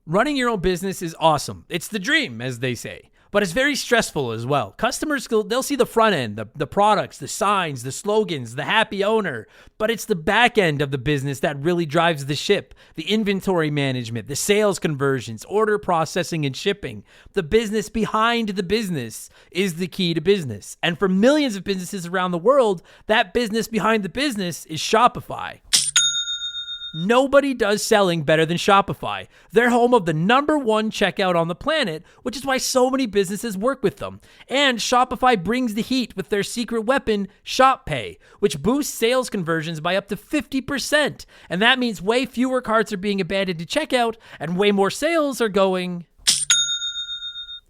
Running your own business is awesome. It's the dream, as they say. But it's very stressful as well. Customers, they'll see the front end, the products, the signs, the slogans, the happy owner. But it's the back end of the business that really drives the ship. The inventory management, the sales conversions, order processing and shipping. The business behind the business is the key to business. And for millions of businesses around the world, that business behind the business is Shopify. Nobody does selling better than Shopify. They're home of the #1 checkout on the planet, which is why so many businesses work with them. And Shopify brings the heat with their secret weapon, Shop Pay, which boosts sales conversions by up to 50%. And that means way fewer carts are being abandoned to checkout and way more sales are going.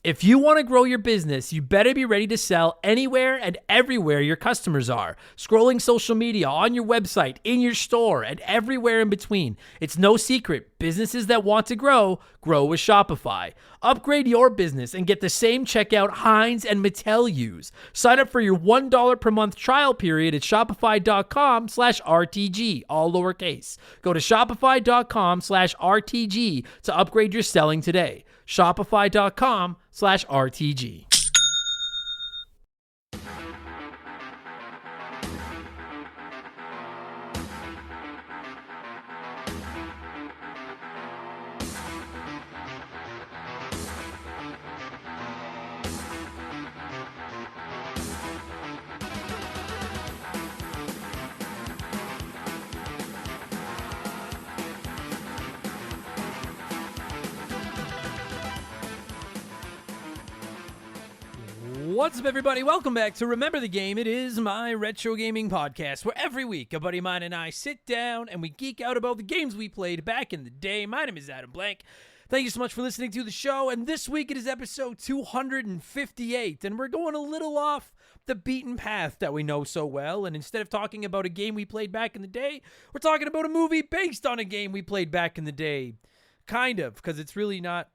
If you want to grow your business, you better be ready to sell anywhere and everywhere your customers are. Scrolling social media, on your website, in your store, and everywhere in between. It's no secret. Businesses that want to grow with Shopify. Upgrade your business and get the same checkout Heinz and Mattel use. Sign up for your $1 per month trial period at shopify.com/RTG, all lowercase. Go to shopify.com/RTG to upgrade your selling today. Shopify.com/RTG. What's up, everybody? Welcome back to Remember the Game. It is my retro gaming podcast where every week a buddy of mine and I sit down and we geek out about the games we played back in the day. My name is Adam Blank. Thank you so much for listening to the show. And this week it is episode 258. And we're going a little off the beaten path that we know so well. And instead of talking about a game we played back in the day, we're talking about a movie based on a game we played back in the day. Kind of, because it's really not.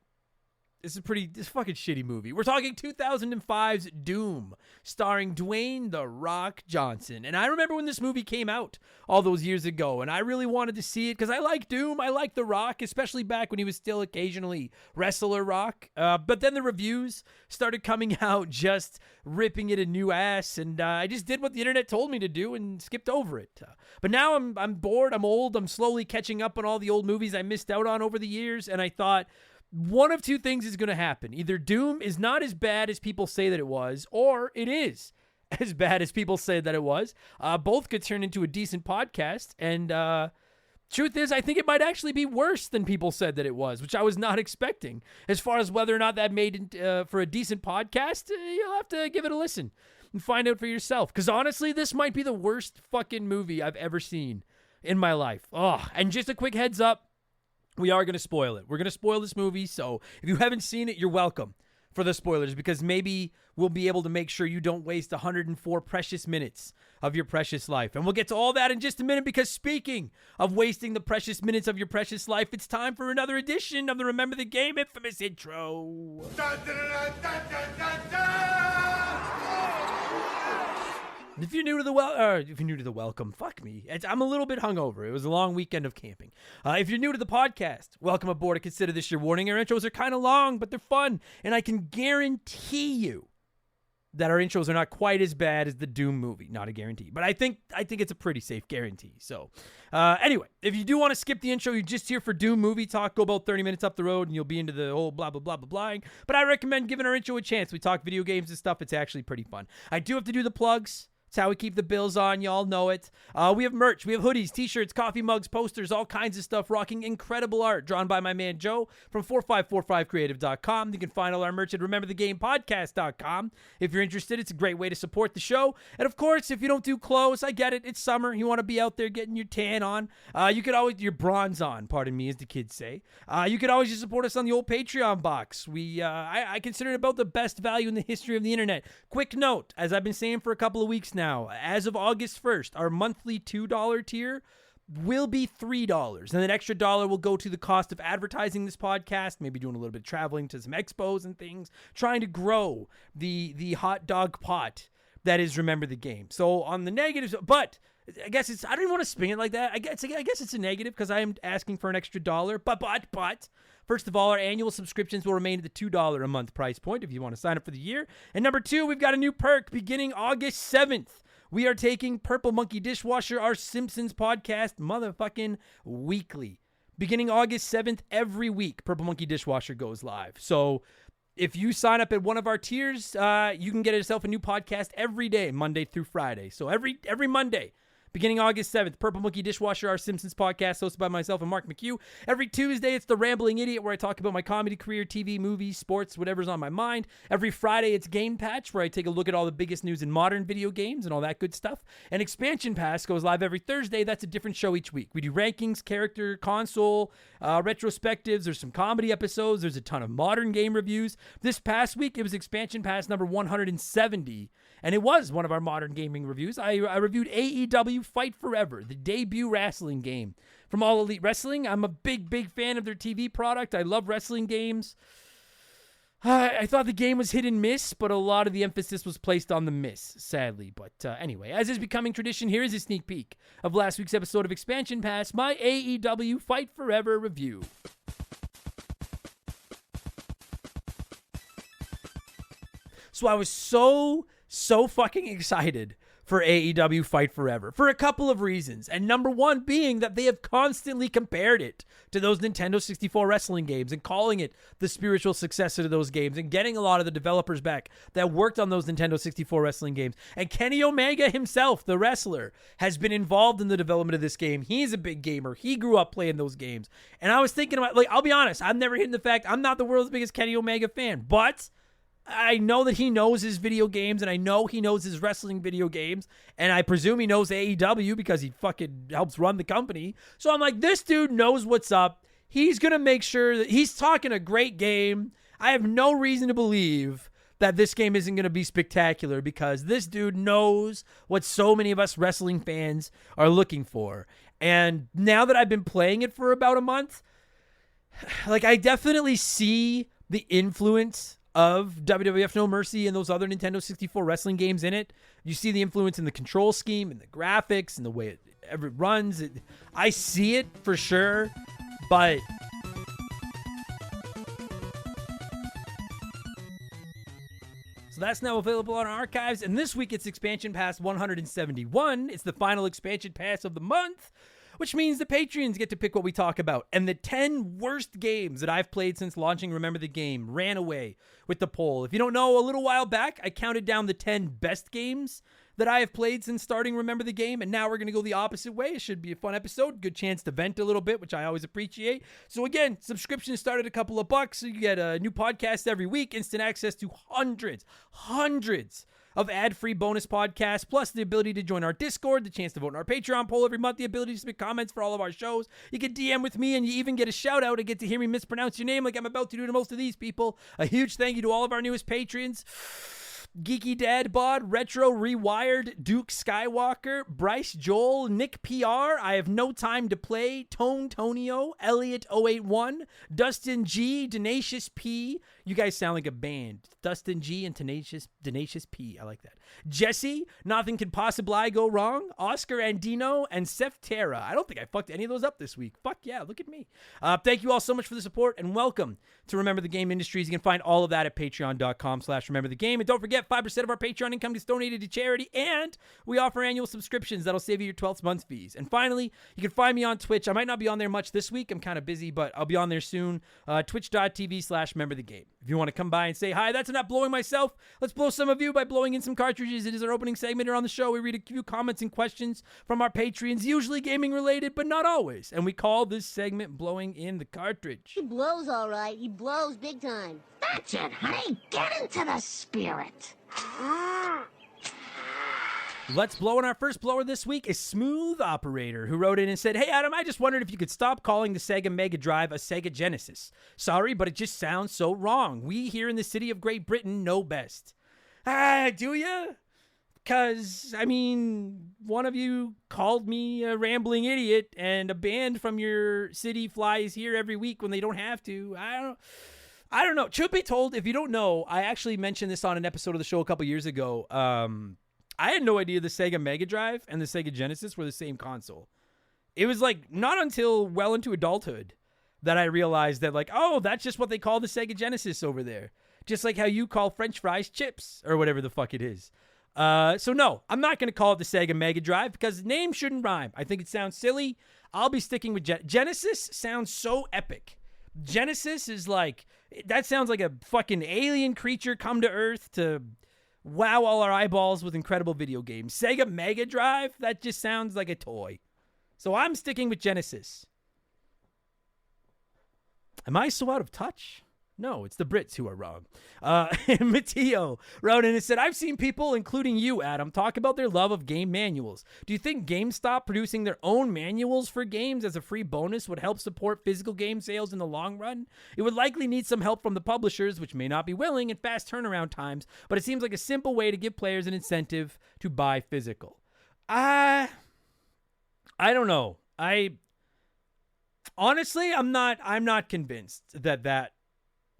It's a fucking shitty movie. We're talking 2005's Doom, starring Dwayne "The Rock" Johnson. And I remember when this movie came out all those years ago, and I really wanted to see it because I like Doom. I like The Rock, especially back when he was still occasionally Wrestler Rock. But then the reviews started coming out just ripping it a new ass, and I just did what the internet told me to do and skipped over it. But now I'm bored, I'm old, I'm slowly catching up on all the old movies I missed out on over the years, and I thought, one of two things is going to happen. Either Doom is not as bad as people say that it was, or it is as bad as people say that it was. Both could turn into a decent podcast. And truth is, I think it might actually be worse than people said that it was, which I was not expecting. As far as whether or not that made for a decent podcast, you'll have to give it a listen and find out for yourself. Because honestly, this might be the worst fucking movie I've ever seen in my life. Oh, and just a quick heads up. We are going to spoil it. We're going to spoil this movie, so if you haven't seen it, you're welcome for the spoilers, because maybe we'll be able to make sure you don't waste 104 precious minutes of your precious life. And we'll get to all that in just a minute, because speaking of wasting the precious minutes of your precious life, it's time for another edition of the Remember the Game infamous intro. Dun, dun, dun, dun, dun, dun, dun. If you're new to the welcome, fuck me. I'm a little bit hungover. It was a long weekend of camping. If you're new to the podcast, welcome aboard and consider this your warning. Our intros are kind of long, but they're fun. And I can guarantee you that our intros are not quite as bad as the Doom movie. Not a guarantee, but I think it's a pretty safe guarantee. So anyway, if you do want to skip the intro, you're just here for Doom movie talk, go about 30 minutes up the road and you'll be into the whole blah, blah, blah, blah, blah. But I recommend giving our intro a chance. We talk video games and stuff. It's actually pretty fun. I do have to do the plugs. It's how we keep the bills on. Y'all know it. We have merch. We have hoodies, t-shirts, coffee mugs, posters, all kinds of stuff, rocking incredible art drawn by my man Joe from 4545creative.com. You can find all our merch at rememberthegamepodcast.com. If you're interested, it's a great way to support the show. And of course, if you don't do clothes, I get it. It's summer. You want to be out there getting your tan on. You could always, your bronze on, pardon me, as the kids say. You could always just support us on the old Patreon box. I consider it about the best value in the history of the internet. Quick note, as I've been saying for a couple of weeks now, as of August 1st, our monthly $2 tier will be $3, and an extra $1 will go to the cost of advertising this podcast, maybe doing a little bit of traveling to some expos and things, trying to grow the hot dog pot that is Remember the Game. So on the negatives, but I guess I don't even want to spin it like that. I guess it's a negative because I am asking for an extra $1, but First of all, our annual subscriptions will remain at the $2 a month price point if you want to sign up for the year. And number 2, we've got a new perk beginning August 7th. We are taking Purple Monkey Dishwasher, our Simpsons podcast, motherfucking weekly. Beginning August 7th, every week, Purple Monkey Dishwasher goes live. So if you sign up at one of our tiers, you can get yourself a new podcast every day, Monday through Friday. So every Monday, beginning August 7th, Purple Monkey Dishwasher, our Simpsons podcast, hosted by myself and Mark McHugh. Every Tuesday, it's The Rambling Idiot, where I talk about my comedy career, TV, movies, sports, whatever's on my mind. Every Friday, it's Game Patch, where I take a look at all the biggest news in modern video games and all that good stuff. And Expansion Pass goes live every Thursday. That's a different show each week. We do rankings, character, console, retrospectives. There's some comedy episodes. There's a ton of modern game reviews. This past week, it was Expansion Pass number 170. And it was one of our modern gaming reviews. I reviewed AEW Fight Forever, the debut wrestling game from All Elite Wrestling. I'm a big fan of their TV product. I love wrestling games. I thought the game was hit and miss, but a lot of the emphasis was placed on the miss, sadly. But anyway, as is becoming tradition, here is a sneak peek of last week's episode of Expansion Pass, my AEW Fight Forever review. So I was so fucking excited for AEW Fight Forever for a couple of reasons. And number one being that they have constantly compared it to those Nintendo 64 wrestling games and calling it the spiritual successor to those games and getting a lot of the developers back that worked on those Nintendo 64 wrestling games. And Kenny Omega himself, the wrestler, has been involved in the development of this game. He's a big gamer. He grew up playing those games. And I was thinking about, I'll be honest, I've never hidden the fact I'm not the world's biggest Kenny Omega fan, but I know that he knows his video games, and I know he knows his wrestling video games, and I presume he knows AEW because he fucking helps run the company. So I'm like, this dude knows what's up. He's going to make sure that he's talking a great game. I have no reason to believe that this game isn't going to be spectacular because this dude knows what so many of us wrestling fans are looking for. And now that I've been playing it for about a month, I definitely see the influence of WWF No Mercy and those other Nintendo 64 wrestling games in it. You see the influence in the control scheme and the graphics and the way it runs. I see it for sure, but so that's now available on archives. And this week it's Expansion Pass 171. It's the final Expansion Pass of the month, which means the Patreons get to pick what we talk about. And the 10 worst games that I've played since launching Remember the Game ran away with the poll. If you don't know, a little while back, I counted down the 10 best games that I have played since starting Remember the Game, and now we're going to go the opposite way. It should be a fun episode. Good chance to vent a little bit, which I always appreciate. So again, subscriptions start at a couple of bucks. So you get a new podcast every week, instant access to hundreds of ad-free bonus podcasts, plus the ability to join our Discord, the chance to vote in our Patreon poll every month, the ability to submit comments for all of our shows. You can DM with me, and you even get a shout-out and get to hear me mispronounce your name like I'm about to do to most of these people. A huge thank you to all of our newest patrons: Geeky Dad Bod, Retro Rewired, Duke Skywalker, Bryce Joel, Nick PR, I Have No Time to Play, Tone Tonio, Elliot081, Dustin G, Tenacious P. You guys sound like a band. Dustin G and Tenacious P. I like that. Jesse, Nothing Can Possibly Go Wrong, Oscar Andino, and Seth Terra. I don't think I fucked any of those up this week. Fuck yeah, look at me. Thank you all so much for the support, and welcome to Remember the Game Industries. You can find all of that at patreon.com/rememberthegame. And don't forget, 5% of our Patreon income gets donated to charity, and we offer annual subscriptions that'll save you your 12th month's fees. And finally, you can find me on Twitch. I might not be on there much this week. I'm kind of busy, but I'll be on there soon. Twitch.tv/rememberthegame. If you want to come by and say hi, that's not blowing myself. Let's blow some of you by blowing in some cartridges. It is our opening segment here on the show. We read a few comments and questions from our Patreons, usually gaming related, but not always. And we call this segment Blowing in the Cartridge. He blows all right. He blows big time. That's it, honey. Get into the spirit. Let's blow. In our first blower this week is Smooth Operator, who wrote in and said, "Hey Adam, I just wondered if you could stop calling the Sega Mega Drive a Sega Genesis. Sorry, but it just sounds so wrong. We here in the city of Great Britain know best." Do you? Because, I mean, one of you called me a rambling idiot, and a band from your city flies here every week when they don't have to. I don't know. Truth be told, if you don't know, I actually mentioned this on an episode of the show a couple years ago. I had no idea the Sega Mega Drive and the Sega Genesis were the same console. It was not until well into adulthood that I realized that, like, oh, that's just what they call the Sega Genesis over there. Just like how you call French fries chips or whatever the fuck it is. So no, I'm not going to call it the Sega Mega Drive because the name shouldn't rhyme. I think it sounds silly. I'll be sticking with Genesis. Sounds so epic. Genesis is like, that sounds like a fucking alien creature come to Earth to wow all our eyeballs with incredible video games. Sega Mega Drive, that just sounds like a toy. So I'm sticking with Genesis. Am I so out of touch? No, it's the Brits who are wrong. Matteo wrote in and said, I've seen people, including you, Adam, talk about their love of game manuals. Do you think GameStop producing their own manuals for games as a free bonus would help support physical game sales in the long run? It would likely need some help from the publishers, which may not be willing, and fast turnaround times, but it seems like a simple way to give players an incentive to buy physical. I don't know. Honestly, I'm not convinced that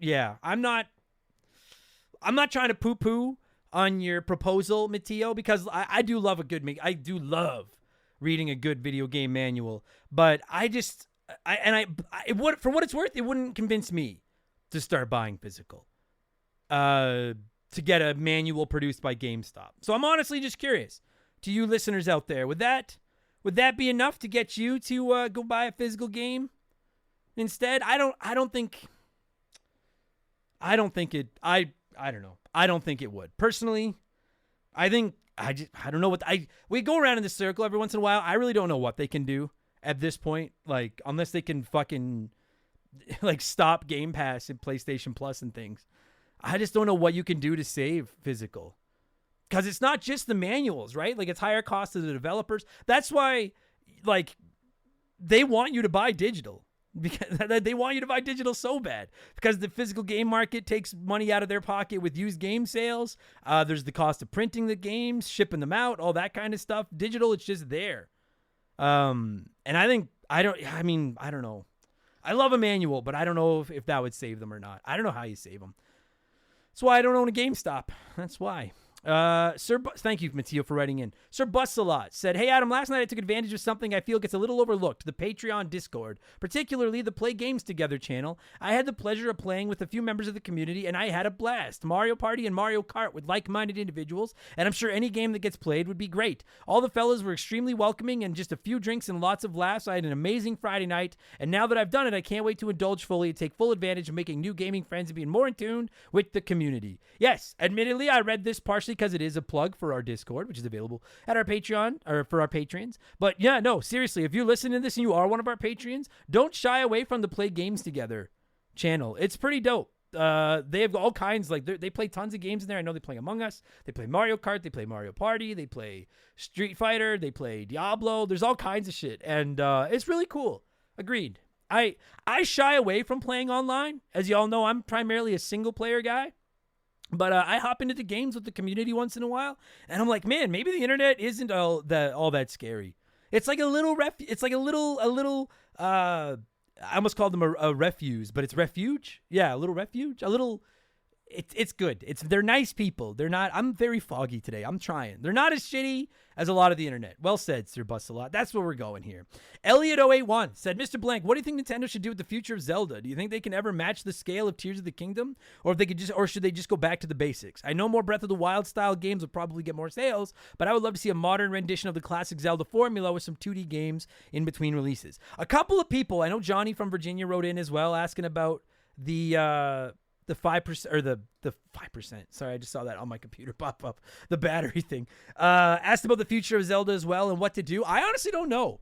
yeah, I'm not trying to poo-poo on your proposal, Matteo, because I do love reading a good video game manual, but it would, for what it's worth, it wouldn't convince me to start buying physical, to get a manual produced by GameStop. So I'm honestly just curious to you listeners out there, would that be enough to get you to go buy a physical game instead? I don't know. I don't think it would. Personally, I don't know we go around in this circle every once in a while. I really don't know what they can do at this point. Like, unless they can fucking like stop Game Pass and PlayStation Plus and things. I just don't know what you can do to save physical. Because it's not just the manuals, right? Like, it's higher cost to the developers. That's why, like, they want you to buy digital. Because they want you to buy digital so bad. Because the physical game market takes money out of their pocket with used game sales. There's the cost of printing the games, shipping them out, all that kind of stuff. Digital, it's just there. And I don't know. I love a manual, but I don't know if that would save them or not. I don't know how you save them. That's why I don't own a GameStop. That's why. Thank you, Matteo, for writing in. Sir Bussalot said, hey, Adam, last night I took advantage of something I feel gets a little overlooked, the Patreon Discord, particularly the Play Games Together channel. I had the pleasure of playing with a few members of the community, and I had a blast. Mario Party and Mario Kart with like-minded individuals, and I'm sure any game that gets played would be great. All the fellas were extremely welcoming, and just a few drinks and lots of laughs. I had an amazing Friday night, and now that I've done it, I can't wait to indulge fully and take full advantage of making new gaming friends and being more in tune with the community. Yes, admittedly, I read this partially because it is a plug for our Discord, which is available at our Patreon, or for our patrons. But yeah, no, seriously, if you listen to this and you are one of our patrons, don't shy away from the Play Games Together channel. It's pretty dope. They have all kinds, like they play tons of games in there. I know they play Among Us, they play Mario Kart, they play Mario Party, they play Street Fighter, they play Diablo. There's all kinds of shit, and it's really cool. Agreed. I shy away from playing online. As you all know, I'm primarily a single player guy. But I hop into the games with the community once in a while, and I'm like, man, maybe the internet isn't all that scary. It's like a little I almost called them a refuge, but it's refuge. Yeah, a little refuge. It's good. They're nice people. They're not. I'm very foggy today. I'm trying. They're not as shitty as a lot of the internet. Well said, Sir Bussalot. That's where we're going here. Elliot081 said, Mr. Blank, what do you think Nintendo should do with the future of Zelda? Do you think they can ever match the scale of Tears of the Kingdom, or should they just go back to the basics? I know more Breath of the Wild style games would probably get more sales, but I would love to see a modern rendition of the classic Zelda formula with some 2D games in between releases. A couple of people, I know Johnny from Virginia wrote in as well, asking about the 5% or the 5%. Sorry, I just saw that on my computer pop up. The battery thing. Asked about the future of Zelda as well and what to do. I honestly don't know.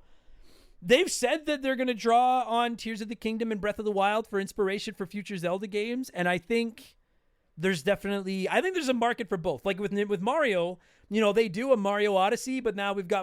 They've said that they're going to draw on Tears of the Kingdom and Breath of the Wild for inspiration for future Zelda games, and I think there's a market for both. Like with Mario, you know, they do a Mario Odyssey, but now we've got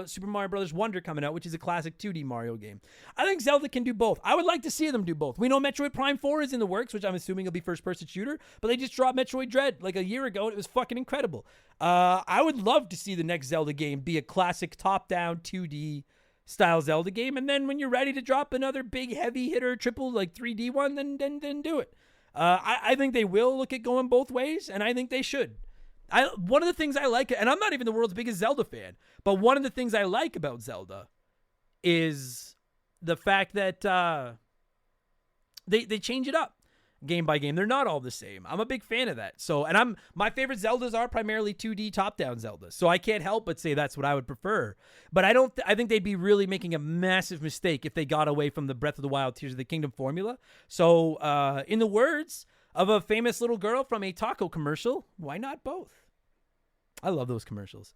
Super Mario Brothers Wonder coming out, which is a classic 2D Mario game. I think Zelda can do both. I would like to see them do both. We know Metroid Prime 4 is in the works, which I'm assuming will be first-person shooter, but they just dropped Metroid Dread like a year ago, and it was fucking incredible. I would love to see the next Zelda game be a classic top-down 2D style Zelda game, and then when you're ready to drop another big heavy hitter triple like 3D one, then do it. I think they will look at going both ways, and I think they should. One of the things I like, and I'm not even the world's biggest Zelda fan, but one of the things I like about Zelda is the fact that they change it up game by game. They're not all the same. I'm a big fan of that. So, and my favorite Zeldas are primarily 2D top-down Zeldas. So I can't help but say that's what I would prefer. But I think they'd be really making a massive mistake if they got away from the Breath of the Wild Tears of the Kingdom formula. So, in the words of a famous little girl from a taco commercial, why not both? I love those commercials.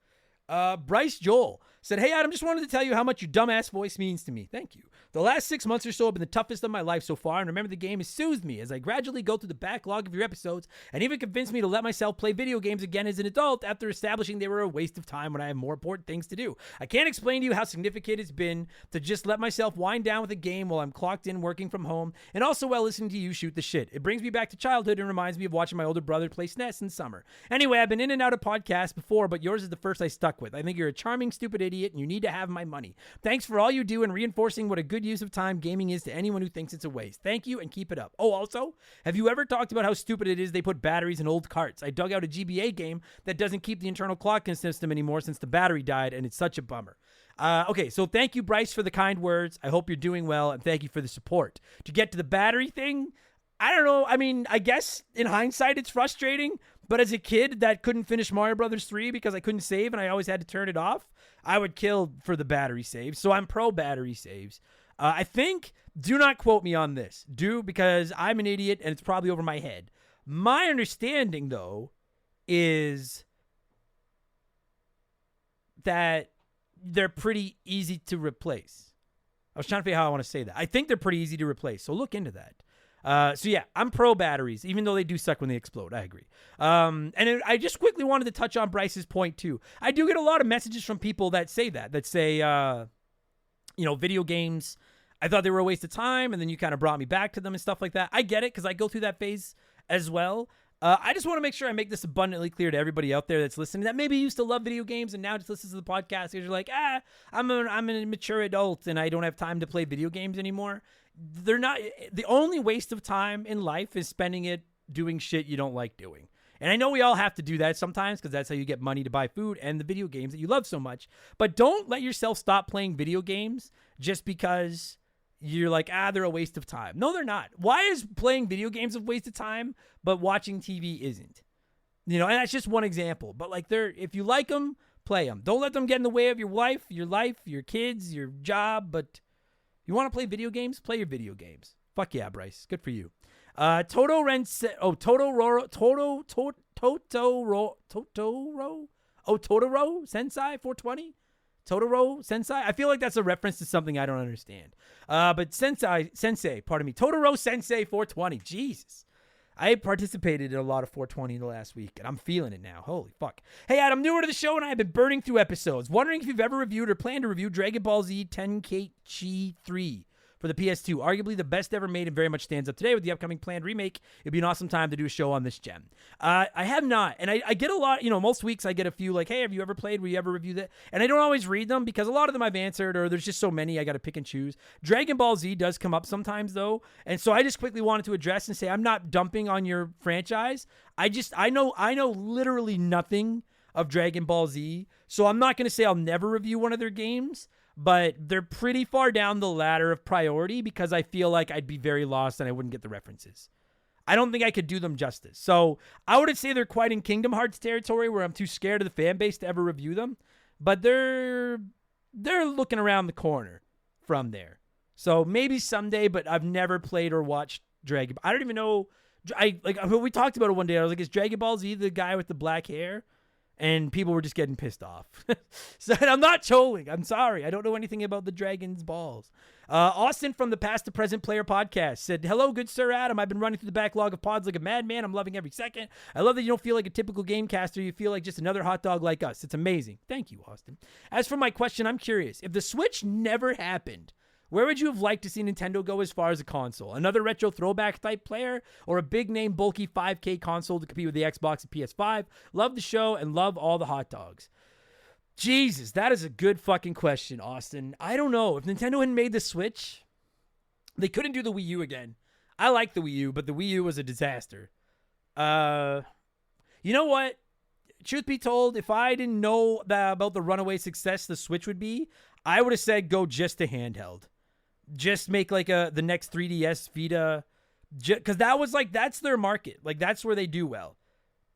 Bryce Joel said, "Hey, Adam, just wanted to tell you how much your dumbass voice means to me. Thank you. The last 6 months or so have been the toughest of my life so far, and Remember the Game has soothed me as I gradually go through the backlog of your episodes and even convinced me to let myself play video games again as an adult after establishing they were a waste of time when I have more important things to do. I can't explain to you how significant it's been to just let myself wind down with a game while I'm clocked in working from home and also while listening to you shoot the shit. It brings me back to childhood and reminds me of watching my older brother play SNES in summer. Anyway, I've been in and out of podcasts before, but yours is the first I stuck with. I think you're a charming, stupid idiot, and you need to have my money. Thanks for all you do in reinforcing what a good use of time gaming is to anyone who thinks it's a waste. Thank you, and keep it up. Oh, also, have you ever talked about how stupid it is they put batteries in old carts? I dug out a GBA game that doesn't keep the internal clocking system anymore since the battery died, and it's such a bummer. Okay, so thank you, Bryce, for the kind words. I hope you're doing well, and thank you for the support. To get to the battery thing, I don't know. I mean, I guess in hindsight, it's frustrating. But as a kid that couldn't finish Mario Brothers 3 because I couldn't save and I always had to turn it off, I would kill for the battery saves. So I'm pro battery saves. I think, do not quote me on this. Because I'm an idiot and it's probably over my head. My understanding, though, is that they're pretty easy to replace. I was trying to figure out how I want to say that. I think they're pretty easy to replace. So look into that. So yeah, I'm pro batteries, even though they do suck when they explode. I agree. I just quickly wanted to touch on Bryce's point too. I do get a lot of messages from people that say, video games, I thought they were a waste of time, and then you kind of brought me back to them and stuff like that. I get it, because I go through that phase as well. I just want to make sure I make this abundantly clear to everybody out there that's listening that maybe used to love video games and now just listens to the podcast because you're like, I'm a mature adult and I don't have time to play video games anymore. They're not. The only waste of time in life is spending it doing shit you don't like doing. And I know we all have to do that sometimes because that's how you get money to buy food and the video games that you love so much. But don't let yourself stop playing video games just because you're like, they're a waste of time. No, they're not. Why is playing video games a waste of time, but watching TV isn't? And that's just one example. But if you like them, play them. Don't let them get in the way of your life, your kids, your job. But you want to play video games? Play your video games. Fuck yeah, Bryce. Good for you. Totoro Sensei 420? Totoro Sensei? I feel like that's a reference to something I don't understand. But Sensei, pardon me. Totoro Sensei 420. Jesus. I participated in a lot of 420 in the last week, and I'm feeling it now. Holy fuck. Hey, Adam, newer to the show, and I have been burning through episodes. Wondering if you've ever reviewed or plan to review Dragon Ball Z Tenkaichi 3 for the PS2. Arguably the best ever made and very much stands up today with the upcoming planned remake. It'd be an awesome time to do a show on this gem. I have not, and I get a lot, most weeks I get a few like, hey, have you ever played? Will you ever review that? And I don't always read them because a lot of them I've answered or there's just so many I got to pick and choose. Dragon Ball Z does come up sometimes though, and so I just quickly wanted to address and say I'm not dumping on your franchise. I know literally nothing of Dragon Ball Z, so I'm not going to say I'll never review one of their games. But they're pretty far down the ladder of priority because I feel like I'd be very lost and I wouldn't get the references. I don't think I could do them justice. So I wouldn't say they're quite in Kingdom Hearts territory where I'm too scared of the fan base to ever review them. But they're looking around the corner from there. So maybe someday, but I've never played or watched Dragon Ball. I don't even know. We talked about it one day. I was like, is Dragon Ball Z the guy with the black hair? And people were just getting pissed off. So I'm not trolling. I'm sorry. I don't know anything about the Dragon's balls. Austin from the Past to Present Player podcast said, hello, good Sir Adam. I've been running through the backlog of pods like a madman. I'm loving every second. I love that you don't feel like a typical game caster. You feel like just another hot dog like us. It's amazing. Thank you, Austin. As for my question, I'm curious. If the Switch never happened, where would you have liked to see Nintendo go as far as a console? Another retro throwback type player or a big name bulky 5K console to compete with the Xbox and PS5? Love the show and love all the hot dogs. Jesus, that is a good fucking question, Austin. I don't know. If Nintendo hadn't made the Switch, they couldn't do the Wii U again. I like the Wii U, but the Wii U was a disaster. You know what? Truth be told, if I didn't know about the runaway success the Switch would be, I would have said go just to handheld. Just make like the next 3DS Vita because that was like, that's their market. Like, that's where they do well,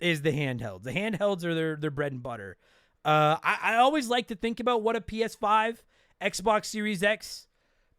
is the handhelds. The handhelds are their bread and butter. I always like to think about what a PS5, Xbox Series X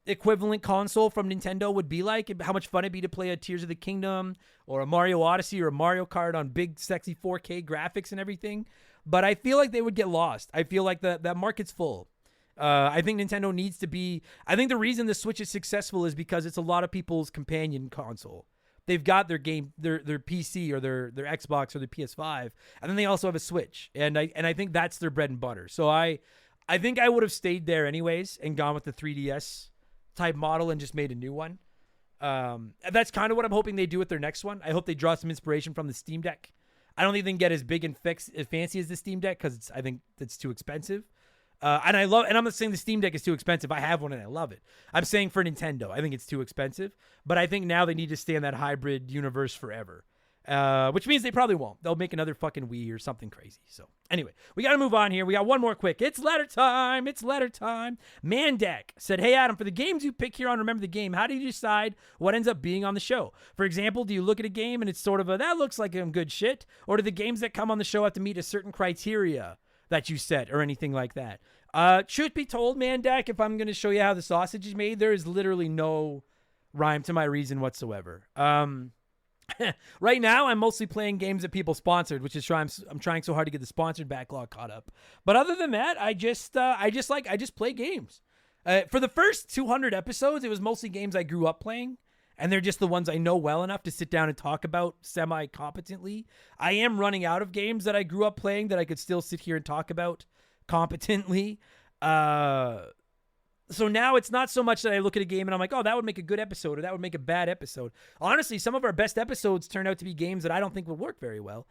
equivalent console from Nintendo would be like, and how much fun it'd be to play a Tears of the Kingdom or a Mario Odyssey or a Mario Kart on big, sexy 4K graphics and everything. But I feel like they would get lost. I feel like that market's full. I think Nintendo needs to be. I think the reason the Switch is successful is because it's a lot of people's companion console. They've got their PC or their Xbox or their PS5, and then they also have a Switch. And I think that's their bread and butter. So I think I would have stayed there anyways and gone with the 3DS type model and just made a new one. That's kind of what I'm hoping they do with their next one. I hope they draw some inspiration from the Steam Deck. I don't think they can get as big and as fancy as the Steam Deck because I think it's too expensive. And I'm not saying the Steam Deck is too expensive. I have one and I love it. I'm saying for Nintendo, I think it's too expensive. But I think now they need to stay in that hybrid universe forever. Which means they probably won't. They'll make another fucking Wii or something crazy. So anyway, we got to move on here. We got one more quick. It's letter time. Mandak said, hey, Adam, for the games you pick here on Remember the Game, how do you decide what ends up being on the show? For example, do you look at a game and it's sort of that looks like some good shit? Or do the games that come on the show have to meet a certain criteria that you set or anything like that? Truth be told, Mandak, if I'm going to show you how the sausage is made, there is literally no rhyme to my reason whatsoever. Right now, I'm mostly playing games that people sponsored, which is why I'm trying so hard to get the sponsored backlog caught up. But other than that, I just play games. For the first 200 episodes, it was mostly games I grew up playing, and they're just the ones I know well enough to sit down and talk about semi-competently. I am running out of games that I grew up playing that I could still sit here and talk about competently. So now it's not so much that I look at a game and I'm like, oh, that would make a good episode or that would make a bad episode. Honestly, some of our best episodes turn out to be games that I don't think would work very well.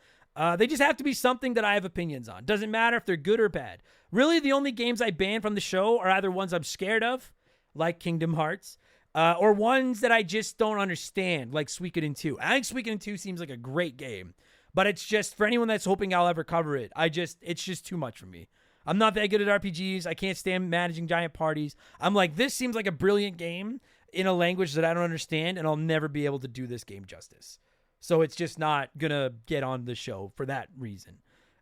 They just have to be something that I have opinions on. Doesn't matter if they're good or bad. Really, the only games I ban from the show are either ones I'm scared of, like Kingdom Hearts, or ones that I just don't understand, like Suikoden 2. I think Suikoden 2 seems like a great game, but it's just, for anyone that's hoping I'll ever cover it, it's just too much for me. I'm not that good at RPGs. I can't stand managing giant parties. I'm like, this seems like a brilliant game in a language that I don't understand, and I'll never be able to do this game justice. So it's just not going to get on the show for that reason.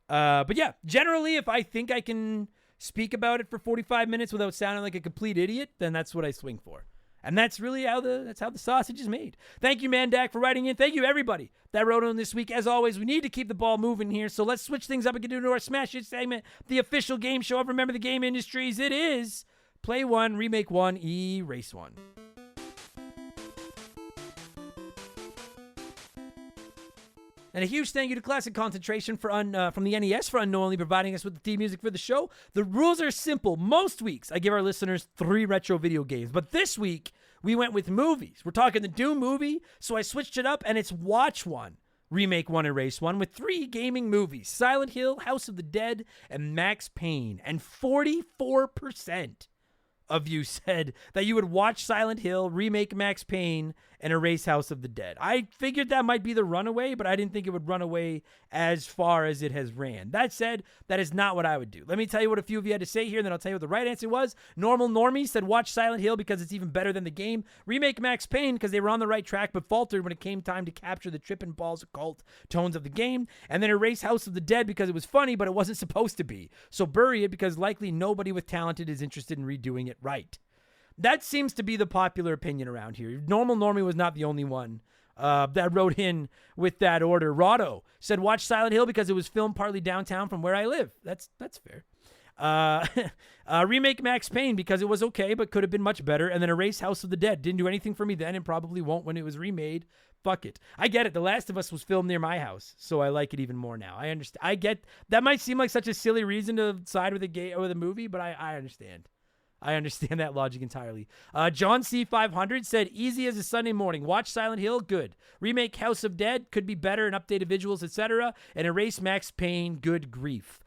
But yeah, generally, if I think I can speak about it for 45 minutes without sounding like a complete idiot, then that's what I swing for. And that's really how the sausage is made. Thank you, Mandak, for writing in. Thank you, everybody that wrote in this week. As always, we need to keep the ball moving here, so let's switch things up and get into our Smash It segment, the official game show of Remember the Game Industries. It is Play 1, Remake 1, Erase 1. And a huge thank you to Classic Concentration from the NES for unknowingly providing us with the theme music for the show. The rules are simple. Most weeks, I give our listeners 3 retro video games. But this week, we went with movies. We're talking the Doom movie, so I switched it up, and it's Watch 1, Remake 1, Erase 1, with 3 gaming movies: Silent Hill, House of the Dead, and Max Payne. And 44% of you said that you would watch Silent Hill, remake Max Payne, and erase House of the Dead. I figured that might be the runaway, but I didn't think it would run away as far as it has ran. That said, that is not what I would do. Let me tell you what a few of you had to say here, and then I'll tell you what the right answer was. Normal Normie said watch Silent Hill because it's even better than the game. Remake Max Payne because they were on the right track but faltered when it came time to capture the trippin' balls occult tones of the game. And then erase House of the Dead because it was funny, but it wasn't supposed to be. So bury it because likely nobody with talented is interested in redoing it right. That seems to be the popular opinion around here. Normal Normie was not the only one that wrote in with that order. Rotto said, watch Silent Hill because it was filmed partly downtown from where I live. That's fair. Remake Max Payne because it was okay, but could have been much better. And then erase House of the Dead. Didn't do anything for me then and probably won't when it was remade. Fuck it. I get it. The Last of Us was filmed near my house, so I like it even more now. I understand. I get that might seem like such a silly reason to side with a movie, but I understand. I understand that logic entirely. John C500 said, easy as a Sunday morning. Watch Silent Hill, good. Remake House of Dead, could be better and updated visuals, etc. And erase Max Payne, good grief.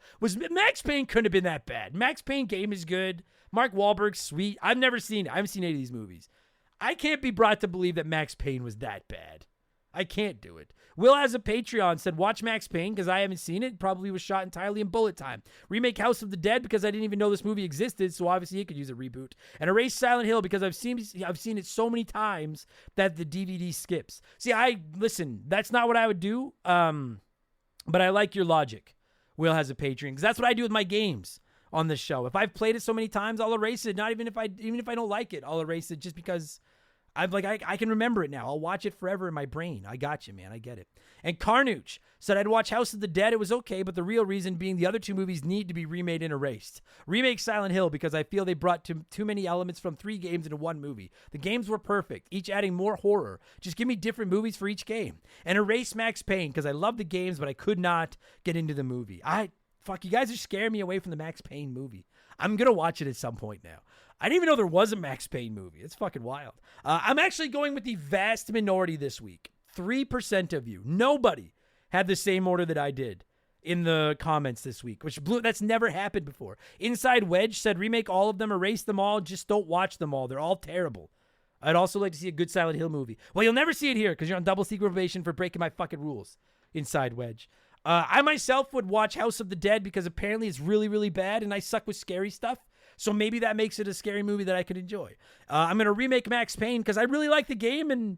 Max Payne couldn't have been that bad. Max Payne game is good. Mark Wahlberg's sweet. I haven't seen any of these movies. I can't be brought to believe that Max Payne was that bad. I can't do it. Will has a Patreon said, watch Max Payne because I haven't seen it. Probably was shot entirely in bullet time. Remake House of the Dead because I didn't even know this movie existed, so obviously it could use a reboot. And erase Silent Hill because I've seen it so many times that the DVD skips. See, listen, that's not what I would do, but I like your logic. Will has a Patreon because that's what I do with my games on this show. If I've played it so many times, I'll erase it. Not even if I don't like it, I'll erase it just because I'm like, I can remember it now. I'll watch it forever in my brain. I got you, man. I get it. And Carnooch said, I'd watch House of the Dead. It was okay, but the real reason being the other two movies need to be remade and erased. Remake Silent Hill because I feel they brought too many elements from 3 games into one movie. The games were perfect, each adding more horror. Just give me different movies for each game. And erase Max Payne because I love the games, but I could not get into the movie. Fuck, you guys are scaring me away from the Max Payne movie. I'm going to watch it at some point now. I didn't even know there was a Max Payne movie. It's fucking wild. I'm actually going with the vast minority this week. 3% of you. Nobody had the same order that I did in the comments this week, that's never happened before. Inside Wedge said, remake all of them, erase them all, just don't watch them all. They're all terrible. I'd also like to see a good Silent Hill movie. Well, you'll never see it here because you're on double secret probation for breaking my fucking rules. Inside Wedge. I myself would watch House of the Dead because apparently it's really, really bad and I suck with scary stuff. So maybe that makes it a scary movie that I could enjoy. I'm going to remake Max Payne because I really like the game and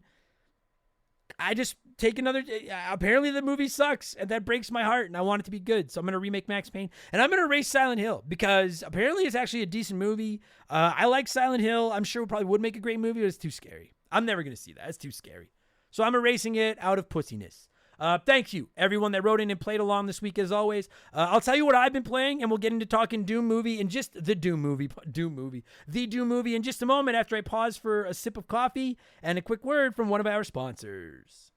I just take another. Apparently the movie sucks and that breaks my heart and I want it to be good. So I'm going to remake Max Payne and I'm going to erase Silent Hill because apparently it's actually a decent movie. I like Silent Hill. I'm sure it probably would make a great movie, but it's too scary. I'm never going to see that. It's too scary. So I'm erasing it out of pussiness. Thank you, everyone that wrote in and played along this week, as always. I'll tell you what I've been playing, and we'll get into talking Doom movie in just the Doom movie in just a moment after I pause for a sip of coffee and a quick word from one of our sponsors.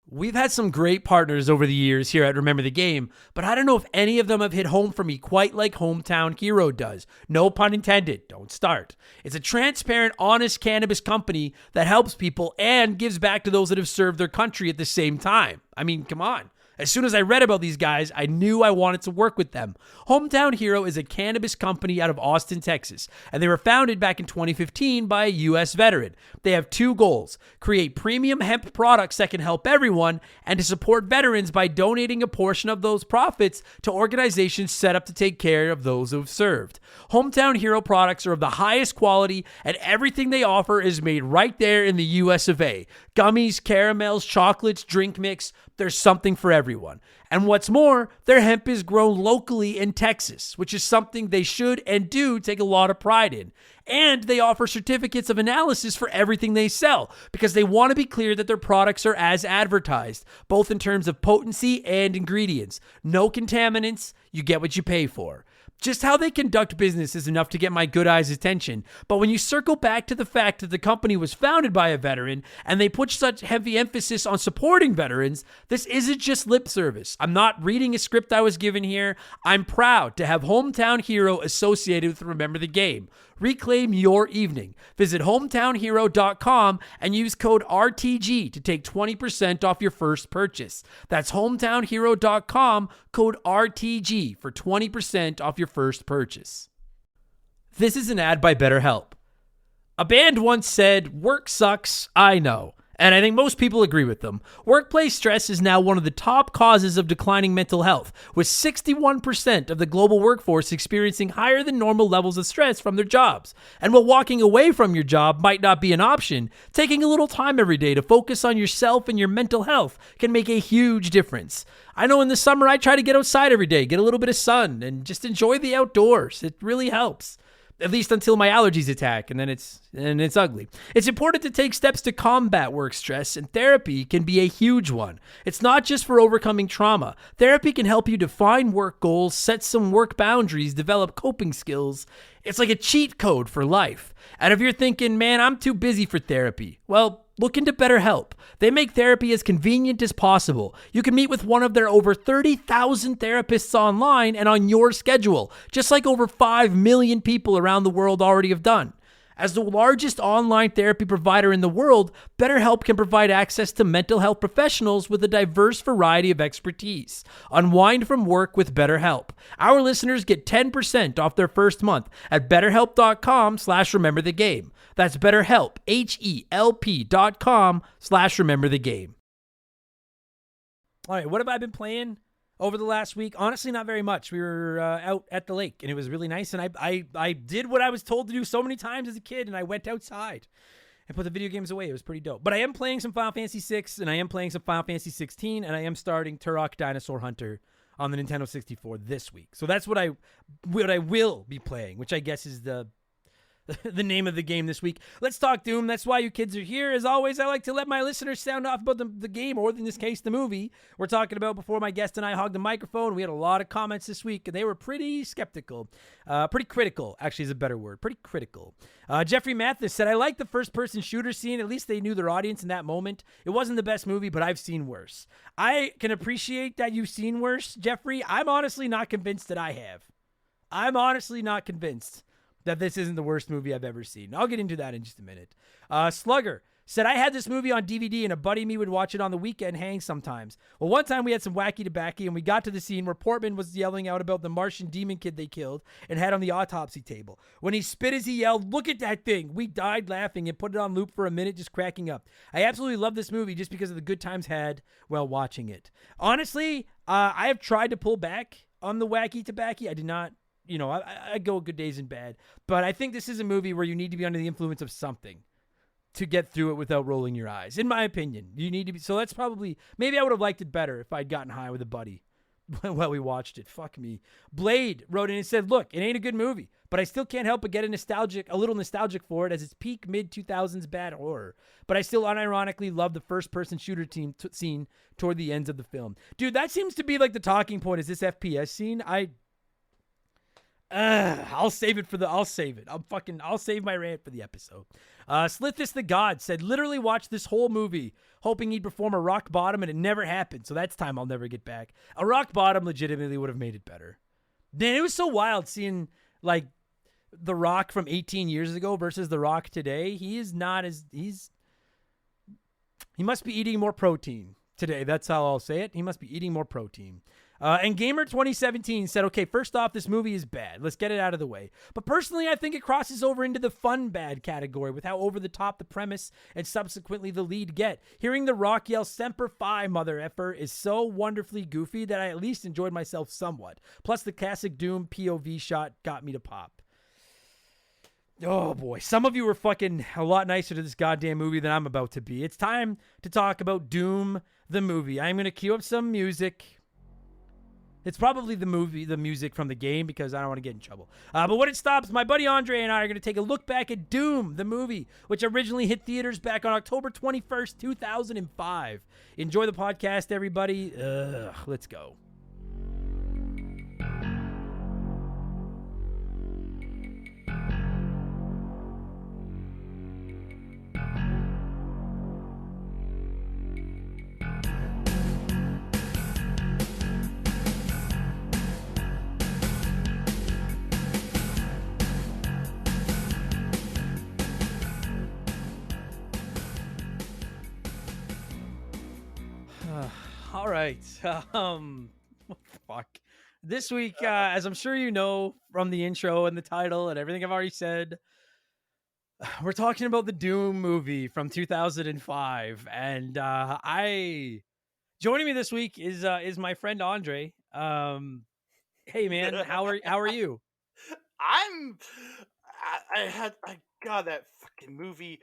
We've had some great partners over the years here at Remember the Game, but I don't know if any of them have hit home for me quite like Hometown Hero does. No pun intended. Don't start. It's a transparent, honest cannabis company that helps people and gives back to those that have served their country at the same time. I mean, come on. As soon as I read about these guys, I knew I wanted to work with them. Hometown Hero is a cannabis company out of Austin, Texas, and they were founded back in 2015 by a U.S. veteran. They have 2 goals: create premium hemp products that can help everyone, and to support veterans by donating a portion of those profits to organizations set up to take care of those who have served. Hometown Hero products are of the highest quality, and everything they offer is made right there in the U.S. of A. Gummies, caramels, chocolates, drink mix, there's something for everyone. And what's more, their hemp is grown locally in Texas, which is something they should and do take a lot of pride in. And they offer certificates of analysis for everything they sell because they want to be clear that their products are as advertised, both in terms of potency and ingredients. No contaminants, you get what you pay for. Just how they conduct business is enough to get my good eyes' attention, but when you circle back to the fact that the company was founded by a veteran and they put such heavy emphasis on supporting veterans, this isn't just lip service. I'm not reading a script I was given here. I'm proud to have Hometown Hero associated with Remember the Game. Reclaim your evening. Visit hometownhero.com and use code RTG to take 20% off your first purchase. That's hometownhero.com, code RTG for 20% off your first purchase. This is an ad by BetterHelp. A band once said, "Work sucks, I know." And I think most people agree with them. Workplace stress is now one of the top causes of declining mental health, with 61% of the global workforce experiencing higher than normal levels of stress from their jobs. And while walking away from your job might not be an option, taking a little time every day to focus on yourself and your mental health can make a huge difference. I know in the summer I try to get outside every day, get a little bit of sun, and just enjoy the outdoors. It really helps. At least until my allergies attack, and then it's ugly. It's important to take steps to combat work stress, and therapy can be a huge one. It's not just for overcoming trauma. Therapy can help you define work goals, set some work boundaries, develop coping skills. It's like a cheat code for life. And if you're thinking, man, I'm too busy for therapy, well, look into BetterHelp. They make therapy as convenient as possible. You can meet with one of their over 30,000 therapists online and on your schedule, just like over 5 million people around the world already have done. As the largest online therapy provider in the world, BetterHelp can provide access to mental health professionals with a diverse variety of expertise. Unwind from work with BetterHelp. Our listeners get 10% off their first month at betterhelp.com/rememberthegame. That's BetterHelp, HELP.com/rememberthegame. All right, what have I been playing over the last week? Honestly, not very much. We were out at the lake, and it was really nice, and I did what I was told to do so many times as a kid, and I went outside and put the video games away. It was pretty dope. But I am playing some Final Fantasy VI, and I am playing some Final Fantasy 16, and I am starting Turok Dinosaur Hunter on the Nintendo 64 this week. So that's what I will be playing, which I guess is the name of the game this week. Let's talk Doom. That's why you kids are here. As always, I like to let my listeners sound off about the game, or in this case, the movie we're talking about before my guest and I hogged the microphone. We had a lot of comments this week, and they were pretty skeptical. Pretty critical, actually, is a better word. Pretty critical. Jeffrey Mathis said, I like the first-person shooter scene. At least they knew their audience in that moment. It wasn't the best movie, but I've seen worse. I can appreciate that you've seen worse, Jeffrey. I'm honestly not convinced that I have. I'm honestly not convinced that this isn't the worst movie I've ever seen. I'll get into that in just a minute. Slugger said, I had this movie on DVD and a buddy of me would watch it on the weekend hang sometimes. Well, one time we had some wacky tobacco and we got to the scene where Portman was yelling out about the Martian demon kid they killed and had on the autopsy table. When he spit as he yelled, look at that thing. We died laughing and put it on loop for a minute just cracking up. I absolutely love this movie just because of the good times had while watching it. Honestly, I have tried to pull back on the wacky tobacco. I did not. I go good days and bad. But I think this is a movie where you need to be under the influence of something to get through it without rolling your eyes. In my opinion, you need to be. So that's probably, maybe I would have liked it better if I'd gotten high with a buddy while we watched it. Fuck me. Blade wrote in and said, look, it ain't a good movie, but I still can't help but get a little nostalgic for it as it's peak mid-2000s bad horror. But I still unironically love the first-person shooter scene toward the ends of the film. Dude, that seems to be like the talking point, is this FPS scene. I'll save it. I'll save my rant for the episode. Slithis the God said, literally watched this whole movie hoping he'd perform a rock bottom and it never happened. So that's time I'll never get back. A rock bottom legitimately would have made it better. Man, it was so wild seeing like the Rock from 18 years ago versus the Rock today. He must be eating more protein today. That's how I'll say it. He must be eating more protein. And Gamer 2017 said, okay, first off, this movie is bad. Let's get it out of the way. But personally, I think it crosses over into the fun bad category with how over the top the premise and subsequently the lead get. Hearing The Rock yell Semper Fi, mother effer, is so wonderfully goofy that I at least enjoyed myself somewhat. Plus, the classic Doom POV shot got me to pop. Oh boy, some of you are fucking a lot nicer to this goddamn movie than I'm about to be. It's time to talk about Doom, the movie. I'm going to cue up some music. It's probably the music from the game because I don't want to get in trouble. But when it stops, my buddy Andre and I are going to take a look back at Doom, the movie, which originally hit theaters back on October 21st, 2005. Enjoy the podcast, everybody. Let's go. All right. Fuck. This week, as I'm sure you know from the intro and the title and everything I've already said, we're talking about the Doom movie from 2005. And joining me this week is my friend Andre. Hey man, how are you? God, that fucking movie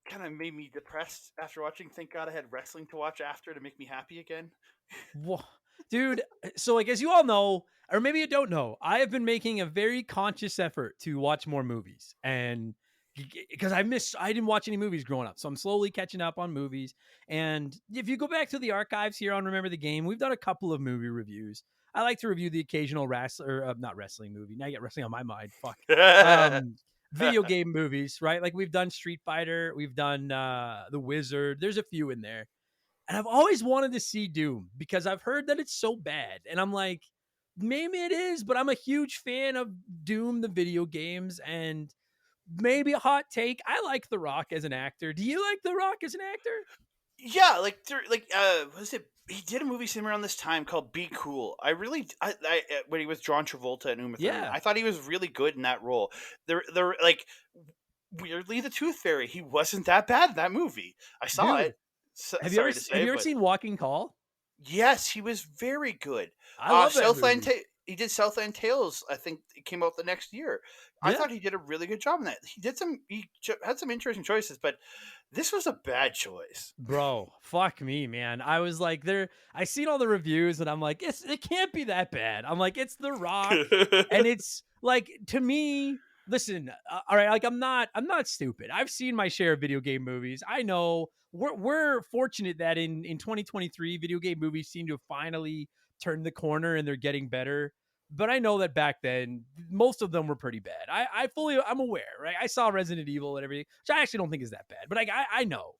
kind of made me depressed after watching. Thank God I had wrestling to watch after to make me happy again. Whoa. Dude, so like as you all know, or maybe you don't know, I have been making a very conscious effort to watch more movies, and because I didn't watch any movies growing up, so I'm slowly catching up on movies. And if you go back to the archives here on Remember the Game, we've done a couple of movie reviews. I like to review the occasional not wrestling movie. Now I get wrestling on my mind. Fuck. Video game movies, right? Like we've done Street Fighter, we've done The Wizard. There's a few in there. And I've always wanted to see Doom because I've heard that it's so bad. And I'm like, maybe it is, but I'm a huge fan of Doom, the video games. And maybe a hot take. I like The Rock as an actor. Do you like The Rock as an actor? Yeah, was it? He did a movie similar around this time called Be Cool. When he was John Travolta and Uma Thurman, Yeah, I thought he was really good in that role. They're like weirdly the Tooth Fairy. He wasn't that bad in that movie. I saw dude. it. Sorry to Have say, you ever but seen Walking Tall? yes, he was very good. I love that Southland. movie. He did Southland Tales. I think it came out the next year. I Yeah. thought he did a really good job in that. Had some interesting choices, but this was a bad choice. Bro, fuck me, man. I was like, I seen all the reviews and I'm like, it can't be that bad. I'm like, it's The Rock. And it's like, to me, listen, all right, like I'm not stupid. I've seen my share of video game movies. I know we're fortunate that in 2023, video game movies seem to have finally turned the corner and they're getting better. But I know that back then, most of them were pretty bad. I'm aware, right? I saw Resident Evil and everything, which I actually don't think is that bad, but I know.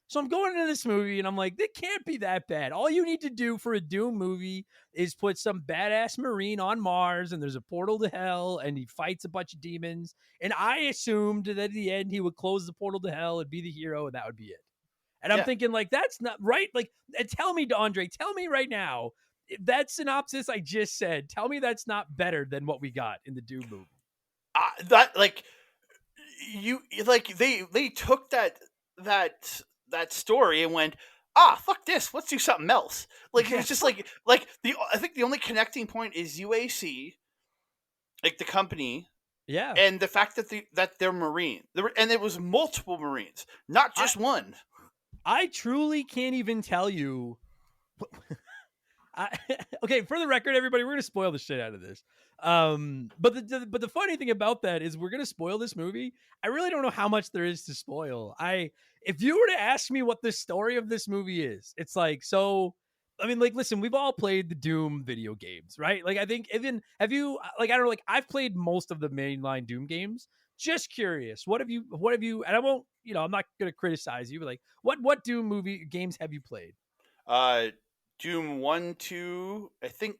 So I'm going into this movie and I'm like, it can't be that bad. All you need to do for a Doom movie is put some badass Marine on Mars and there's a portal to hell and he fights a bunch of demons. And I assumed that at the end he would close the portal to hell and be the hero and that would be it. And I'm Yeah. thinking, like, that's not right. Like, tell me, Andre, tell me right now, that synopsis I just said, tell me that's not better than what we got in the Doom movie. That like they took that story and went, fuck this, let's do something else. Like it's just like I think the only connecting point is UAC, like the company, Yeah. and the fact that they're Marine. And it was multiple Marines, not just one. I truly can't even tell you. Okay, for the record, everybody, we're gonna spoil the shit out of this. But the funny thing about that is we're gonna spoil this movie. I really don't know how much there is to spoil. If you were to ask me what the story of this movie is, it's like, so I mean, like, listen, we've all played the Doom video games, right? Like, I think even have you like, I don't know, like, I've played most of the mainline Doom games. Just curious, what have you? And I won't, I'm not gonna criticize you, but like, what Doom movie games have you played? Doom 1, 2, I think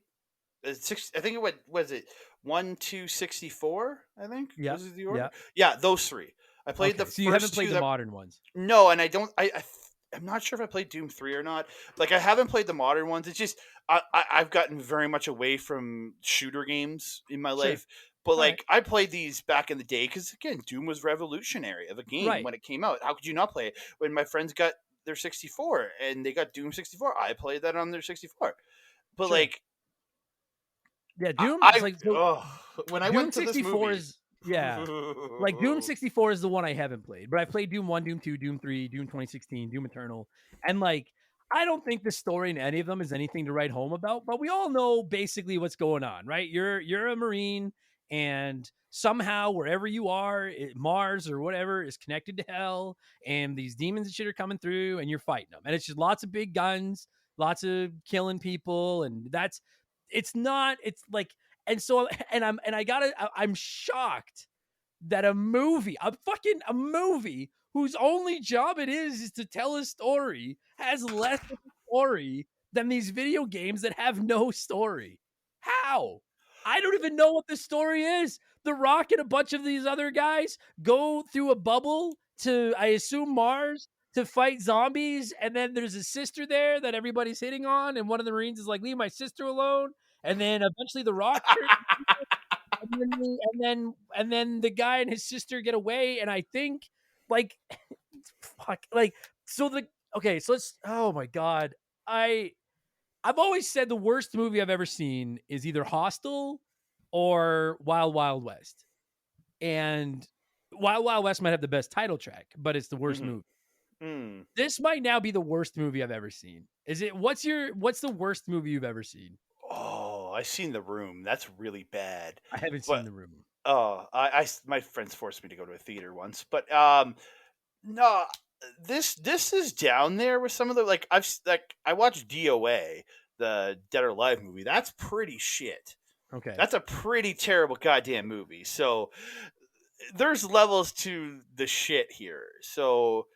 six. I think it was it 1, 2, 64. I think Yeah, was the order. yeah. Yeah, those three. I played Okay, the so you haven't first played two. the modern ones. No, and I don't. I'm not sure if I played Doom 3 or not. Like I haven't played the modern ones. It's just I've gotten very much away from shooter games in my Sure. life. But All right. like I played these back in the day because again, Doom was revolutionary of a game Right. when it came out. How could you not play it? When my friends got their 64 and they got Doom 64, I played that on their 64. But Sure. like Yeah, Doom is I like, so when I Doom went to this 64 movie. is, yeah. Like Doom 64 is the one I haven't played, but I played Doom 1, Doom 2, Doom 3, Doom 2016, Doom Eternal. And like, I don't think the story in any of them is anything to write home about, but we all know basically what's going on, right? You're a Marine and somehow wherever you are, Mars or whatever is connected to hell and these demons and shit are coming through and you're fighting them. And it's just lots of big guns, lots of killing people and it's like, and so I'm shocked that a movie, a movie whose only job it is to tell a story, has less of a story than these video games that have no story. How? I don't even know what the story is. The Rock and a bunch of these other guys go through a bubble to, I assume, Mars to fight zombies, and then there's a sister there that everybody's hitting on, and one of the Marines is like, "Leave my sister alone." And then eventually the Rock and then the guy and his sister get away, and I think like fuck, like, so the okay, so let's, oh my god, I've always said the worst movie I've ever seen is either Hostel or Wild Wild West, and Wild Wild West might have the best title track, but it's the worst movie. This might now be the worst movie I've ever seen. Is it? What's the worst movie you've ever seen? Oh, I seen The Room. That's really bad. I haven't seen But The Room. oh, my friends forced me to go to a theater once, but no, this is down there with some of the I watched DOA, the Dead or Alive movie. That's pretty shit. Okay, That's a pretty terrible goddamn movie. So there's levels to the shit here. So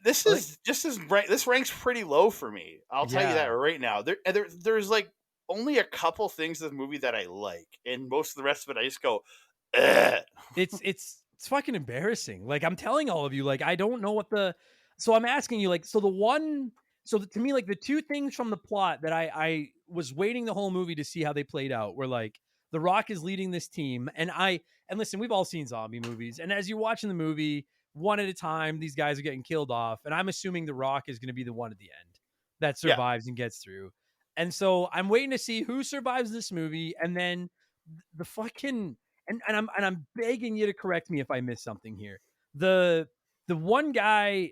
this like, is just as this ranks pretty low for me. I'll tell you that yeah. right now. There's like only a couple things in the movie that I like, and most of the rest of it I just go, ugh. It's It's fucking embarrassing. Like, I'm telling all of you, like, I don't know what so I'm asking you, like, to me, like, the two things from the plot that I was waiting the whole movie to see how they played out were like, The Rock is leading this team, and listen, we've all seen zombie movies, and as you're watching the movie, one at a time, these guys are getting killed off, and I'm assuming The Rock is going to be the one at the end that Yeah. survives and gets through. And so I'm waiting to see who survives this movie, and then the fucking and I'm begging you to correct me if I miss something here. The the one guy,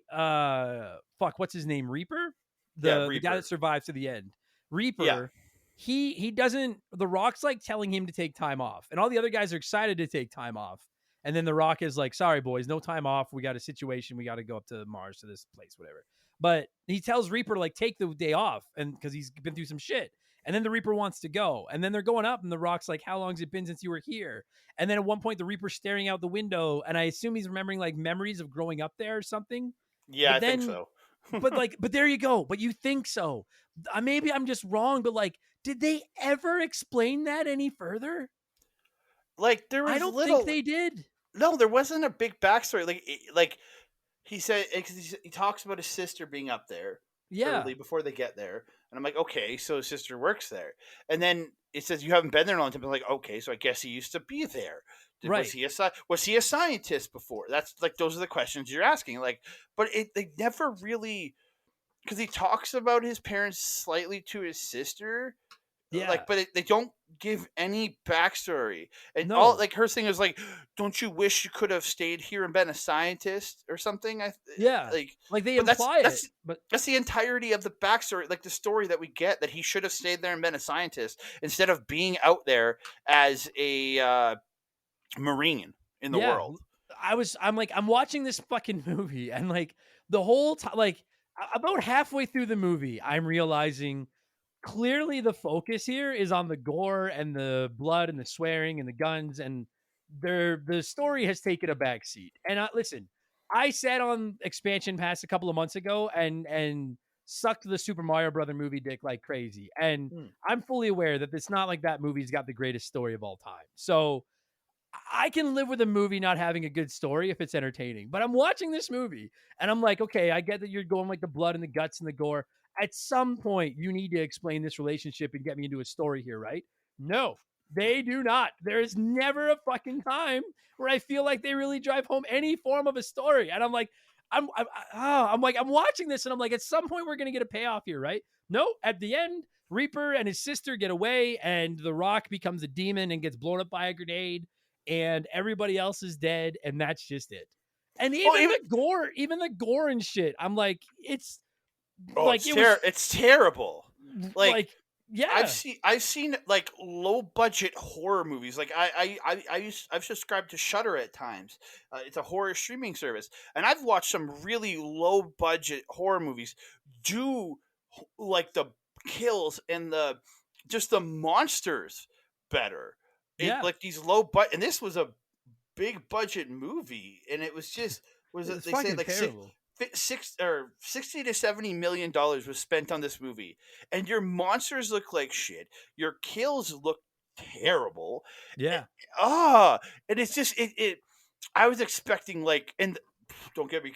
what's his name? Reaper? Yeah, The guy that Reaper. survives to the end. Yeah. Reaper, he doesn't The Rock's like telling him to take time off. And all the other guys are excited to take time off. And then The Rock is like, sorry, boys, no time off. We got a situation. We got to go up to Mars to this place, whatever. But he tells Reaper, like, take the day off, and because he's been through some shit. And then the Reaper wants to go. And then they're going up, and The Rock's like, how long has it been since you were here? And then at one point, the Reaper's staring out the window, and I assume he's remembering like memories of growing up there or something. Yeah, But I think then, so. but there you go. But you think so. Maybe I'm just wrong, but like, did they ever explain that any further? Like there I was don't little. think they did. No, there wasn't a big backstory. Like he said, because he talks about his sister being up there Yeah. early before they get there, and I'm like, okay, so his sister works there, and then it says you haven't been there in a long time. I'm like, okay, so I guess he used to be there. Right. Was he a scientist before? That's like those are the questions you're asking. Like, but they never really, because he talks about his parents slightly to his sister, Yeah. like, but they don't give any backstory, and all No. like her thing is like, don't you wish you could have stayed here and been a scientist or something? Yeah. Like, Like they but imply it, but that's the entirety of the backstory, like the story that we get, that he should have stayed there and been a scientist instead of being out there as a marine in the yeah. world. I'm watching this fucking movie, and like the whole time, like about halfway through the movie, I'm realizing clearly the focus here is on the gore and the blood and the swearing and the guns, and the story has taken a back seat. And listen, I sat on expansion pass a couple of months ago and sucked the Super Mario Brother movie dick like crazy, and Hmm. I'm fully aware that it's not like that movie's got the greatest story of all time. So I can live with a movie not having a good story if it's entertaining. But I'm watching this movie and I'm like, okay, I get that you're going like the blood and the guts and the gore. At some point, you need to explain this relationship and get me into a story here, right? No, they do not. There is never a fucking time where I feel like they really drive home any form of a story. And I'm like, I'm watching this and I'm like, at some point we're gonna get a payoff here, right? No, at the end, Reaper and his sister get away, and The Rock becomes a demon and gets blown up by a grenade, and everybody else is dead, and that's just it. And even the gore and shit, I'm like, it's like it was It's terrible. Like, like yeah, I've seen like low budget horror movies. Like I've subscribed to Shudder at times. It's a horror streaming service, and I've watched some really low budget horror movies do like the kills and the monsters better. It yeah, like these low budget, and this was a big budget movie, and it was just it's they say fucking like terrible. 60 to 70 million dollars was spent on this movie, and your monsters look like shit. Your kills look terrible. Yeah, And it's just it. I was expecting like, and don't get me.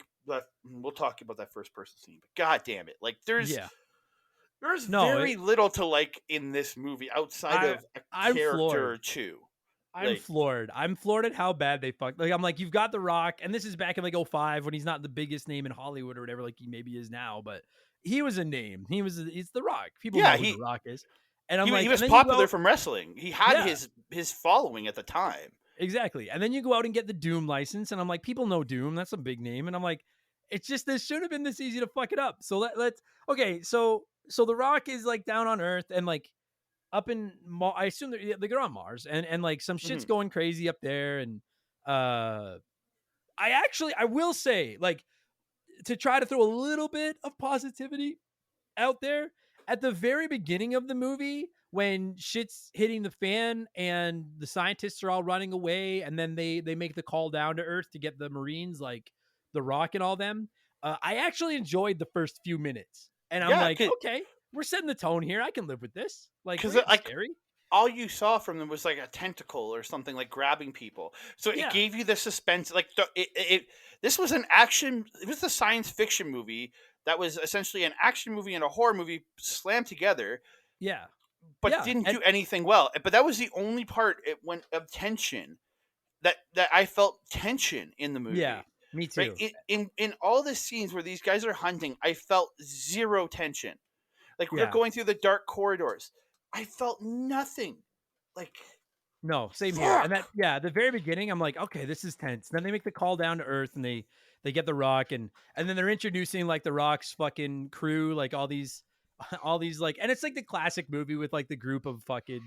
We'll talk about that first person scene, but god damn it, like yeah. there's No, very little to like in this movie outside of a I'm character floored. or two. I'm Like, floored. I'm floored at how bad they fucked. Like, I'm like, you've got The Rock, and this is back in like '05 when he's not the biggest name in Hollywood or whatever, like he maybe is now, but he was a name. He's The Rock. People yeah, know who The Rock is. And I'm he like, was and then you popular go, from wrestling. He had yeah, his following at the time. exactly. And then you go out and get the Doom license, and I'm like, people know Doom. That's a big name. And I'm like, it's just this shouldn't have been this easy to fuck it up. So let's okay. So The Rock is like down on Earth and like up in I assume they're on Mars, and like some shit's Mhm. going crazy up there, and I will say, like, to try to throw a little bit of positivity out there at the very beginning of the movie when shit's hitting the fan and the scientists are all running away, and then they make the call down to Earth to get the Marines, like The Rock and all them. I actually enjoyed the first few minutes, and I'm Yeah, like, okay, we're setting the tone here. I can live with this. Like, because we're getting like scary. all you saw from them was like a tentacle or something like grabbing people. So it Yeah. gave you the suspense. Like this was it was a science fiction movie that was essentially an action movie and a horror movie slammed together, Yeah. but Yeah. didn't And do anything well. But that was the only part it went of tension that I felt tension in the yeah, movie. me Right too. in all the scenes where these guys are hunting, I felt zero tension. Like they're Yeah. going through the dark corridors, I felt nothing. Like No, same here. And that, fuck. yeah, the very beginning, I'm like, okay, this is tense. Then they make the call down to Earth, and they get the Rock, and then they're introducing like the Rock's fucking crew, like all these, all these like, and it's like the classic movie with like the group of fucking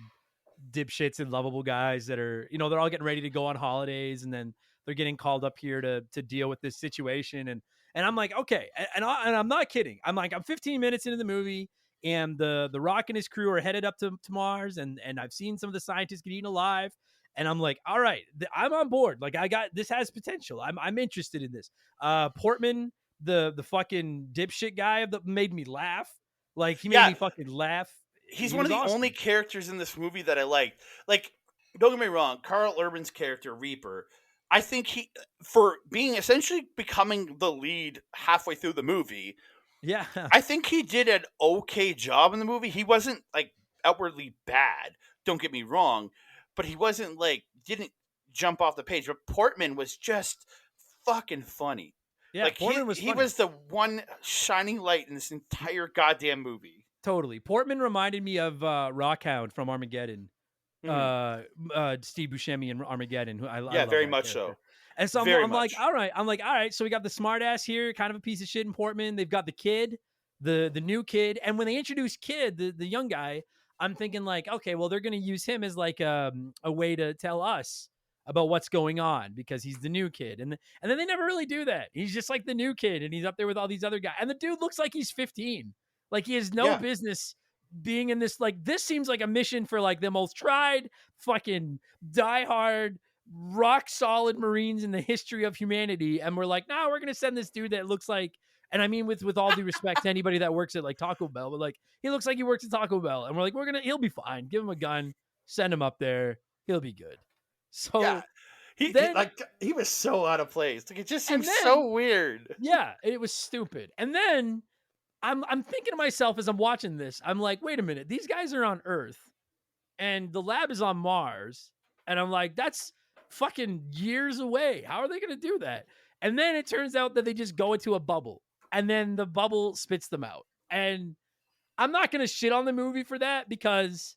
dipshits and lovable guys that are, they're all getting ready to go on holidays, and then they're getting called up here to deal with this situation, and I'm like, okay, and I'm not kidding. I'm like, I'm 15 minutes into the movie, and the Rock and his crew are headed up to Mars, and I've seen some of the scientists get eaten alive, and I'm like, all right, I'm on board. Like, I got this has potential. I'm interested in this. Portman, the fucking dipshit guy that made me laugh. Like, he made Yeah, me fucking laugh. he's He one was of the only awesome. characters in this movie that I liked. Like, don't get me wrong, Carl Urban's character Reaper. I think he, for being essentially becoming the lead halfway through the movie, Yeah. I think he did an okay job in the movie. He wasn't like outwardly bad. Don't get me wrong, but he wasn't like didn't jump off the page. But Portman was just fucking funny. Yeah, Like Portman was he funny. was the one shining light in this entire goddamn movie. Totally. Portman reminded me of Rockhound from Armageddon. Mhm. Steve Buscemi in Armageddon. Who I Yeah, love very that much character. so. And so Very I'm like, much. all right. I'm like, all right. So we got the smartass here, kind of a piece of shit in Portman. They've got the kid, the new kid, and when they introduce kid, the young guy, I'm thinking like, okay, well they're gonna use him as like a way to tell us about what's going on because he's the new kid, and then they never really do that. He's just like the new kid, and he's up there with all these other guys, and the dude looks like he's 15. Like he has no Yeah. business being in this. Like this seems like a mission for like the most tried fucking diehard rock solid Marines in the history of humanity, and we're like, nah, we're gonna send this dude that looks like, and I mean with all due respect to anybody that works at like Taco Bell, but like he looks like he works at Taco Bell, and we're like, he'll be fine. Give him a gun, send him up there, he'll be good. Yeah. So He then, like he was so out of place. Like it just and seems then, so weird. yeah, it was stupid. And then I'm thinking to myself as I'm watching this, I'm like, wait a minute, these guys are on Earth and the lab is on Mars. And I'm like, that's fucking years away. How are they going to do that? And then it turns out that they just go into a bubble and then the bubble spits them out. And I'm not going to shit on the movie for that because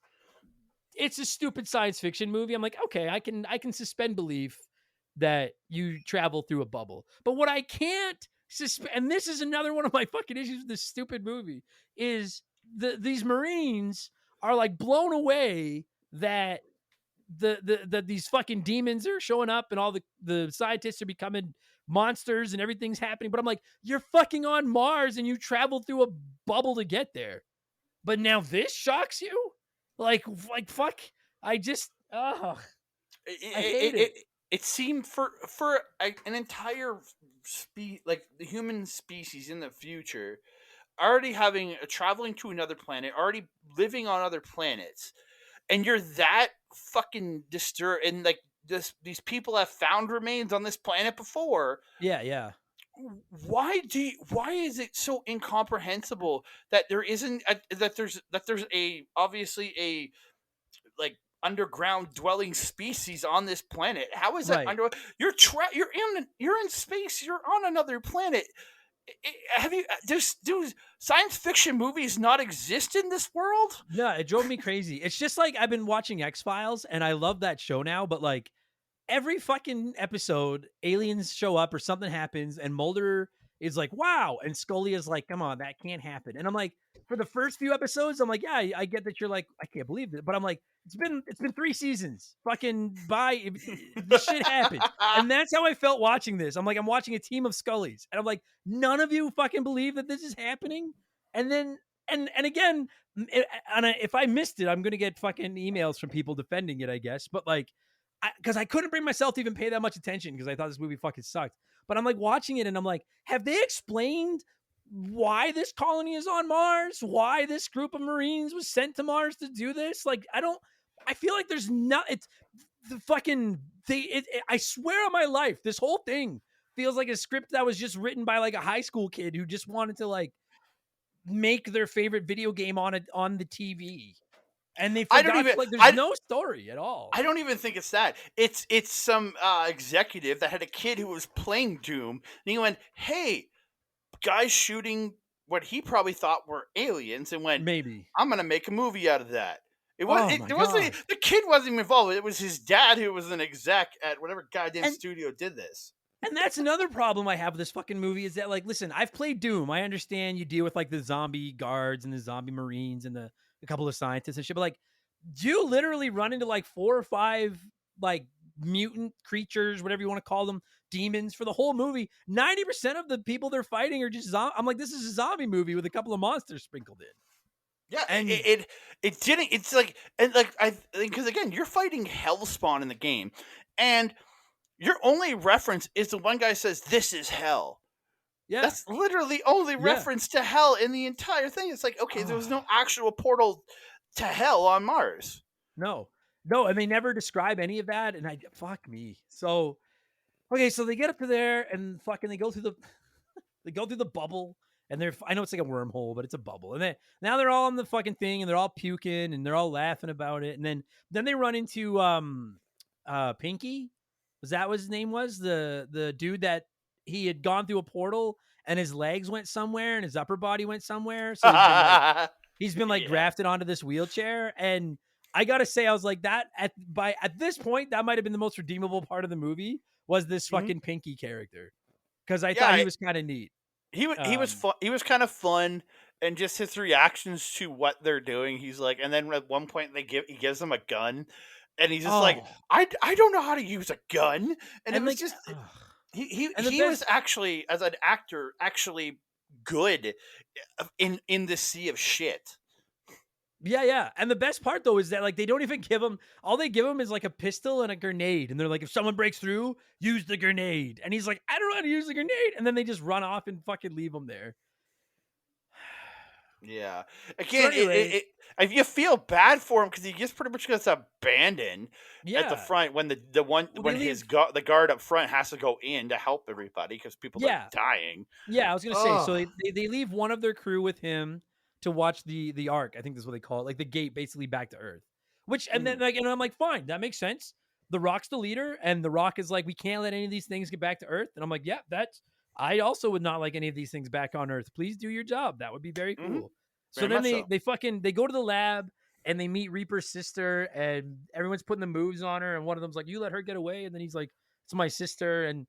it's a stupid science fiction movie. I'm like, okay, I can suspend belief that you travel through a bubble. But what I can't suspend, and this is another one of my fucking issues with this stupid movie, is these Marines are like blown away that these fucking demons are showing up and all the scientists are becoming monsters and everything's happening. But I'm like, you're fucking on Mars and you traveled through a bubble to get there. But now this shocks you? Like fuck. I just I hate it. It seemed an entire like the human species in the future already having traveling to another planet, already living on other planets, and you're that fucking disturbed, and like these people have found remains on this planet before. Yeah, yeah. Why is it so incomprehensible that there isn't that there's a obviously a like underground dwelling species on this planet? How is that Right. under you're in space, you're on another planet. Have you do science fiction movies not exist in this world? No, it drove me crazy. It's just like I've been watching X-Files and I love that show now, but like every fucking episode, aliens show up or something happens, and Mulder is like, "Wow," and Scully is like, "Come on, that can't happen." And I'm like, for the first few episodes, I'm like, "Yeah, I get that you're like, I can't believe it," but I'm like, it's been 3 seasons. Fucking bye. This shit happens, and that's how I felt watching this. I'm like, I'm watching a team of Scullys, and I'm like, none of you fucking believe that this is happening. And then, and again, if I missed it, I'm gonna get fucking emails from people defending it, I guess. But like, because I couldn't bring myself to even pay that much attention because I thought this movie fucking sucked. But I'm like watching it and I'm like, have they explained why this colony is on Mars? Why this group of Marines was sent to Mars to do this? Like, I don't. I feel like there's not. It's the fucking thing. I swear on my life, this whole thing feels like a script that was just written by like a high school kid who just wanted to like make their favorite video game on the TV, and they I don't forgot even. like there's no story at all. I don't even think it's that. It's some executive that had a kid who was playing Doom, and he went, "Hey, guys shooting what he probably thought were aliens," and went, Maybe. "I'm gonna make a movie out of that." It was. Oh my There wasn't. god. The kid wasn't even involved. It was his dad who was an exec at whatever goddamn And studio did this. And that's another problem I have with this fucking movie is that, like, listen, I've played Doom. I understand you deal with like the zombie guards and the zombie marines and a couple of scientists and shit, but like, you literally run into like 4 or 5 like mutant creatures, whatever you want to call them, demons for the whole movie. 90% of the people they're fighting are just I'm like, this is a zombie movie with a couple of monsters sprinkled in. Yeah, And it didn't. It's like, and like I think, because again, you're fighting Hellspawn in the game, and your only reference is the one guy says, "This is hell." yeah, That's literally the only yeah. reference to hell in the entire thing. It's like, okay, there was no Oh, actual portal to hell on Mars. no, no, and they never describe any of that. And fuck me. So okay, so they get up to there and fucking they go through the they go through the bubble and I know it's like a wormhole, but it's a bubble. And then now they're all on the fucking thing and they're all puking and they're all laughing about it. And then they run into Pinky. Was that what his name was? The dude that he had gone through a portal and his legs went somewhere and his upper body went somewhere. So he's been like Yeah. grafted onto this wheelchair. And I gotta say, I was like that at this point, that might have been the most redeemable part of the movie was this Mhm. fucking Pinky character. Because I thought Yeah, he was kind of neat. he was fun. He was kind of fun, and just his reactions to what they're doing. He's like, and then at one point he gives them a gun, and he's just like, Oh, I don't know how to use a gun, and it and was like, just ugh. And the he was best, actually, as an actor, actually good in this sea of shit. yeah, yeah. And the best part though is that like they don't even give him all they give him is like a pistol and a grenade, and they're like, if someone breaks through, use the grenade. And he's like, I don't know how to use the grenade, and then they just run off and fucking leave him there. Yeah. So Again, anyway, you feel bad for him because he just pretty much gets abandoned at the yeah. front when the one Well, they when leave. the guard up front has to go in to help everybody because people are Yeah, dying. yeah. I was gonna say. So Oh. they leave one of their crew with him to watch the arc. I think that's what they call it, like the gate, basically back to Earth. Which and then Mhm. like and I'm like, fine, that makes sense. The Rock's the leader, and the Rock is like, we can't let any of these things get back to Earth. And I'm like, yeah, that's. I also would not like any of these things back on Earth. Please do your job. That would be very Mhm. cool. So Very then much so. they go to the lab and they meet Reaper's sister, and everyone's putting the moves on her, and one of them's like, you let her get away, and then he's like, it's my sister, and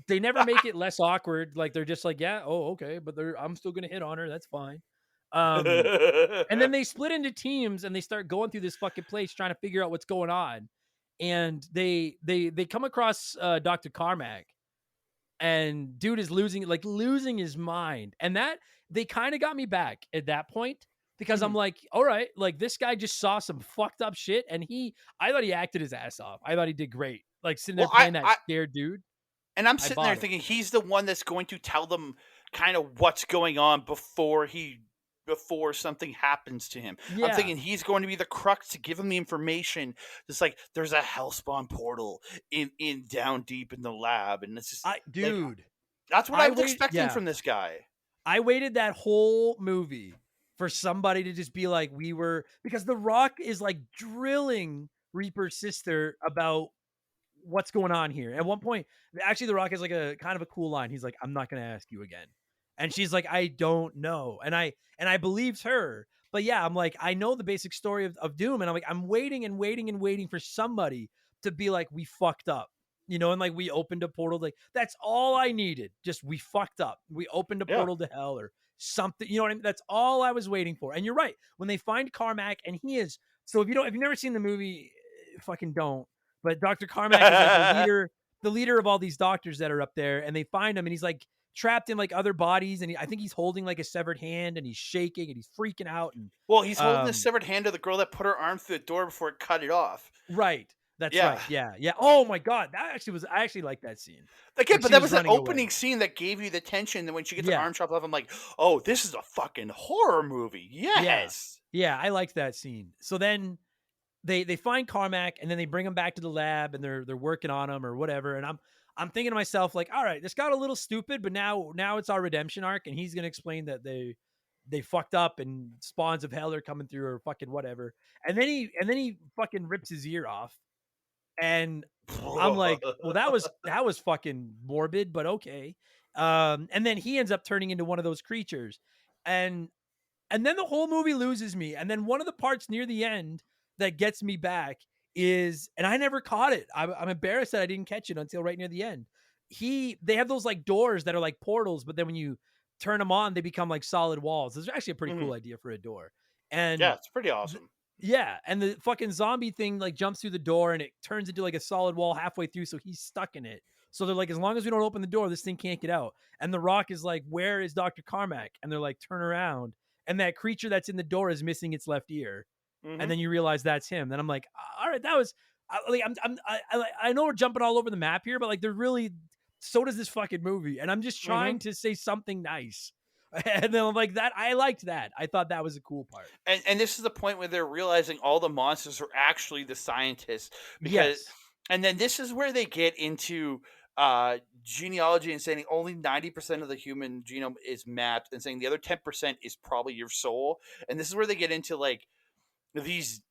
they never make it less awkward. Like they're just like, yeah, oh, okay, but I'm still gonna hit on her. That's fine. Um, and then they split into teams and they start going through this fucking place trying to figure out what's going on. And they come across Dr. Carmack, and dude is losing his mind. And that they kind of got me back at that point because I'm Mhm. like, all right, like this guy just saw some fucked up shit, and I thought he acted his ass off. I thought he did great. Like sitting there Well, playing that scared dude. and I'm I sitting there bought it. thinking he's the one that's going to tell them kind of what's going on before something happens to him. I'm Yeah. thinking he's going to be the crux to give him the information. Just like there's a hellspawn portal in down deep in the lab, and it's just like Dude, that's what I I was wait. expecting Yeah. from this guy. I waited that whole movie for somebody to just be like, because The Rock is like drilling Reaper's sister about what's going on here. At one point, actually, The Rock has like a kind of a cool line. He's like, I'm not going to ask you again. And she's like, I don't know. And I believed her. But yeah, I'm like, I know the basic story of Doom. And I'm like, I'm waiting and waiting and waiting for somebody to be like, we fucked up. And like we opened a portal. Like that's all I needed. Just we fucked up. We opened a Yeah. portal to hell or something. You know what I mean? That's all I was waiting for. And you're right. When they find Carmack, and he is so if you've never seen the movie, fucking don't. But Dr. Carmack is like the leader of all these doctors that are up there, and they find him, and he's like trapped in like other bodies, and I think he's holding like a severed hand, and he's shaking, and he's freaking out, and Well, he's holding the um, severed hand of the girl that put her arm through the door before it cut it off. right, that's Yeah. right, yeah, yeah. Oh my god, I actually like that scene Again, when but she that was was an running opening away. scene that gave you the tension. And when she gets her Yeah, arm chopped off, I'm like, oh, this is a fucking horror movie. yeah, Yes. yeah. I liked that scene. So then they find Carmack and then they bring him back to the lab and they're working on him or whatever. And I'm thinking to myself like, all right, this got a little stupid, but now it's our redemption arc, and he's gonna explain that they fucked up and spawns of hell are coming through or fucking whatever. And then he fucking rips his ear off, and I'm like, well, that was fucking morbid, but okay. And then he ends up turning into one of those creatures, and then the whole movie loses me. And then one of the parts near the end that gets me back is, and I never caught it. I'm embarrassed that I didn't catch it until right near the end. They have those like doors that are like portals, but then when you turn them on, they become like solid walls. This is actually a pretty cool idea for a door. And Yeah, it's pretty awesome. yeah, and the fucking zombie thing like jumps through the door and it turns into like a solid wall halfway through, so he's stuck in it. So they're like, as long as we don't open the door, this thing can't get out. And the Rock is like, where is Dr. Carmack? And they're like, turn around. And that creature that's in the door is missing its left ear. And then you realize that's him. Then I'm like, all right, that was like, I know we're jumping all over the map here, but like they're really, so does this fucking movie. And I'm just trying to say something nice. And then I'm like, that I liked that. I thought that was a cool part. And this is the point where they're realizing all the monsters are actually the scientists, because Yes. and then this is where they get into genealogy and saying only 90% of the human genome is mapped, and saying the other 10% is probably your soul. And this is where they get into like these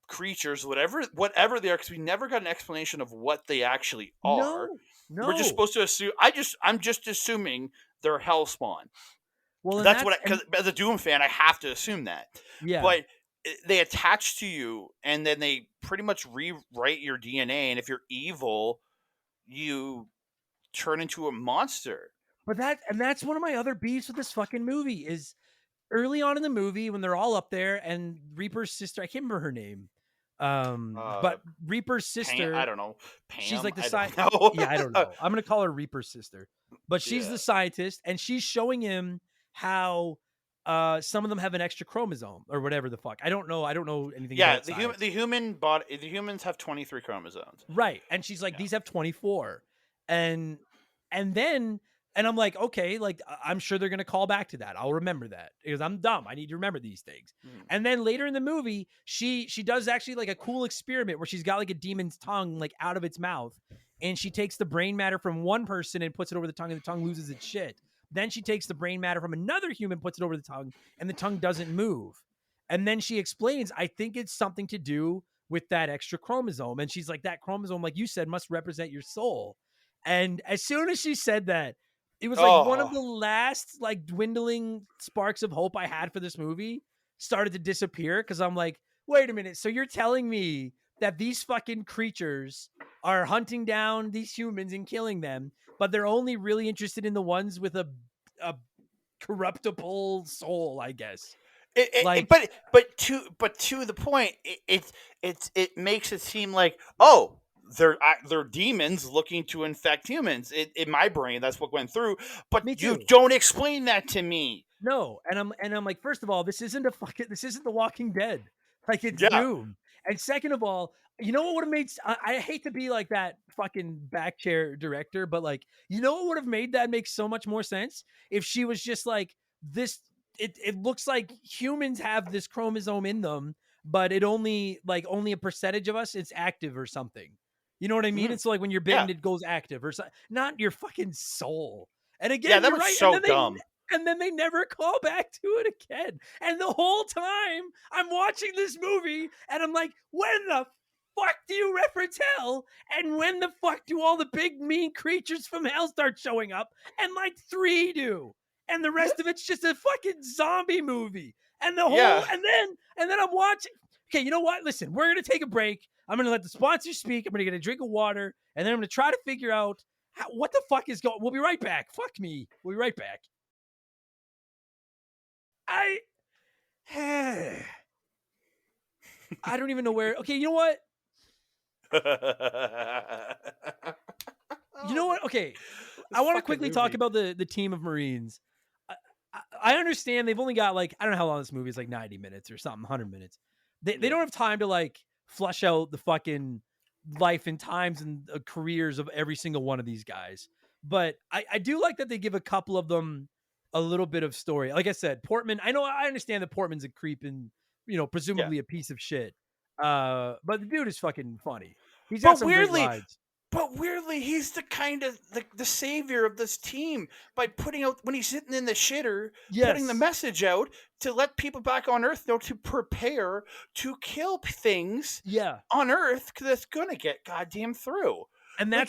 creatures, whatever they are, because we never got an explanation of what they actually are. No. We're just supposed to assume. I'm just assuming they're hellspawn. Well, That's what, because as a Doom fan, I have to assume that. Yeah. But they attach to you, and then they pretty much rewrite your DNA. And if you're evil, you turn into a monster. But that's one of my other beefs with this fucking movie is early on in the movie when they're all up there and Reaper's sister, I can't remember her name. But Reaper's sister, I don't know. Pam? She's like the scientist. Yeah, I don't know. I'm gonna call her Reaper's sister, but she's the scientist, and she's showing him how some of them have an extra chromosome or whatever the fuck. I don't know anything. Yeah, about the human body, the humans have 23 chromosomes. Right, and she's like, these have 24, and then. And I'm like, okay, like I'm sure they're gonna call back to that. I'll remember that because I'm dumb. I need to remember these things. And then later in the movie, she does actually like a cool experiment where she's got like a demon's tongue like out of its mouth, and she takes the brain matter from one person and puts it over the tongue, and the tongue loses its shit. Then she takes the brain matter from another human, puts it over the tongue, and the tongue doesn't move. And then she explains, I think it's something to do with that extra chromosome. And she's like, that chromosome, like you said, must represent your soul. And as soon as she said that, it was like one of the last like dwindling sparks of hope I had for this movie started to disappear, because I'm like, wait a minute. So you're telling me that these fucking creatures are hunting down these humans and killing them, but they're only really interested in the ones with a corruptible soul, I guess. But to the point, it makes it seem like, they're demons looking to infect humans. In my brain, that's what went through. But you don't explain that to me. No, and I'm like, first of all, this isn't The Walking Dead. Like, it's Doom. And second of all, you know what would have made? I hate to be like that fucking back chair director, but like, you know what would have made that make so much more sense if she was just like this. It looks like humans have this chromosome in them, but it only a percentage of us it's active or something. You know what I mean? It's like when you're bitten, it goes active or something, not your fucking soul. And again, that was right. so dumb. And then they never call back to it again. And the whole time I'm watching this movie and I'm like, when the fuck do you reference hell? And when the fuck do all the big mean creatures from hell start showing up? And like 3 do. And the rest of it's just a fucking zombie movie. And the whole, and then I'm watching. Okay, you know what? Listen, we're going to take a break. I'm going to let the sponsor speak. I'm going to get a drink of water. And then I'm going to try to figure out what the fuck is going. We'll be right back. Fuck me. We'll be right back. I don't even know where. Okay, you know what? You know what? Okay, I want to quickly talk about the team of Marines. I understand they've only got like, I don't know how long this movie is, like 90 minutes or something, 100 minutes. They don't have time to like flush out the fucking life and times and careers of every single one of these guys. But I do like that they give a couple of them a little bit of story. Like I said, Portman, I understand that Portman's a creep and, presumably a piece of shit. But the dude is fucking funny. He's got But some great weirdly, lines. he's the kind of the savior of this team by putting out when he's sitting in the shitter, putting the Yes. message out to let people back on Earth know to prepare to kill things Yeah. on Earth because it's gonna get goddamn through. And Like,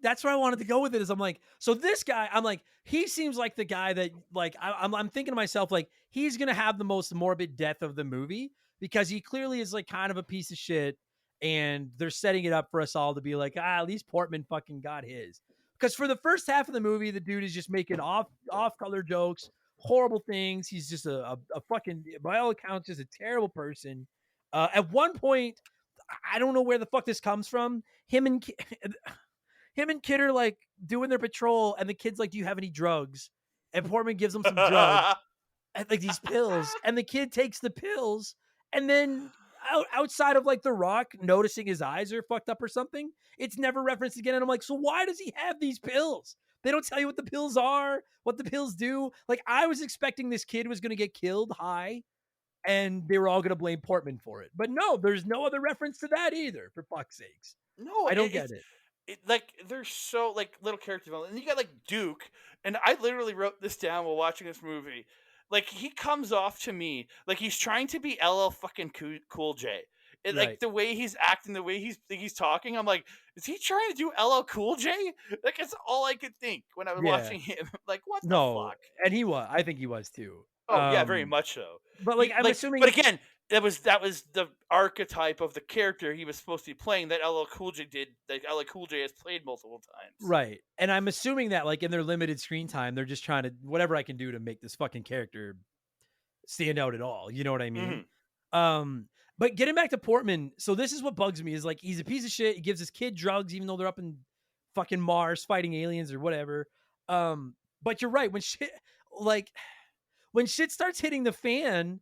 that's where I wanted to go with it is I'm like, so this guy, I'm like, he seems like the guy that like I'm thinking to myself, like, he's gonna have the most morbid death of the movie because he clearly is like kind of a piece of shit. And they're setting it up for us all to be like, at least Portman fucking got his. Because for the first half of the movie, the dude is just making off color jokes, horrible things. He's just a fucking, by all accounts, just a terrible person. At one point, I don't know where the fuck this comes from. Him and him and Kid are like doing their patrol, and the kid's like, "Do you have any drugs?" And Portman gives him some drugs, and like these pills, and the kid takes the pills, and then outside of like the Rock noticing his eyes are fucked up or something, it's never referenced again. And I'm like, so why does he have these pills? They don't tell you what the pills are, what the pills do. Like I was expecting this kid was going to get killed high and they were all going to blame Portman for it. But no, there's no other reference to that either, for fuck's sakes. no, I don't get it. like they're so like little character development. And you got like Duke, and I literally wrote this down while watching this movie. Like he comes off to me like he's trying to be LL fucking Cool J. And like Right. the way he's acting, the way he's talking, I'm like, is he trying to do LL Cool J? Like it's all I could think when I was Yeah. watching him. Like what the No. fuck? And he was. I think he was too. Oh yeah, very much so. But like He I'm like, but assuming again, that was the archetype of the character he was supposed to be playing that LL Cool J did. That LL Cool J has played multiple times. right. And I'm assuming that like in their limited screen time, they're just trying to whatever I can do to make this fucking character stand out at all. You know what I mean? Hmm. But getting back to Portman, so this is what bugs me is like he's a piece of shit. He gives his kid drugs, even though they're up in fucking Mars fighting aliens or whatever. But you're right, like when shit starts hitting the fan,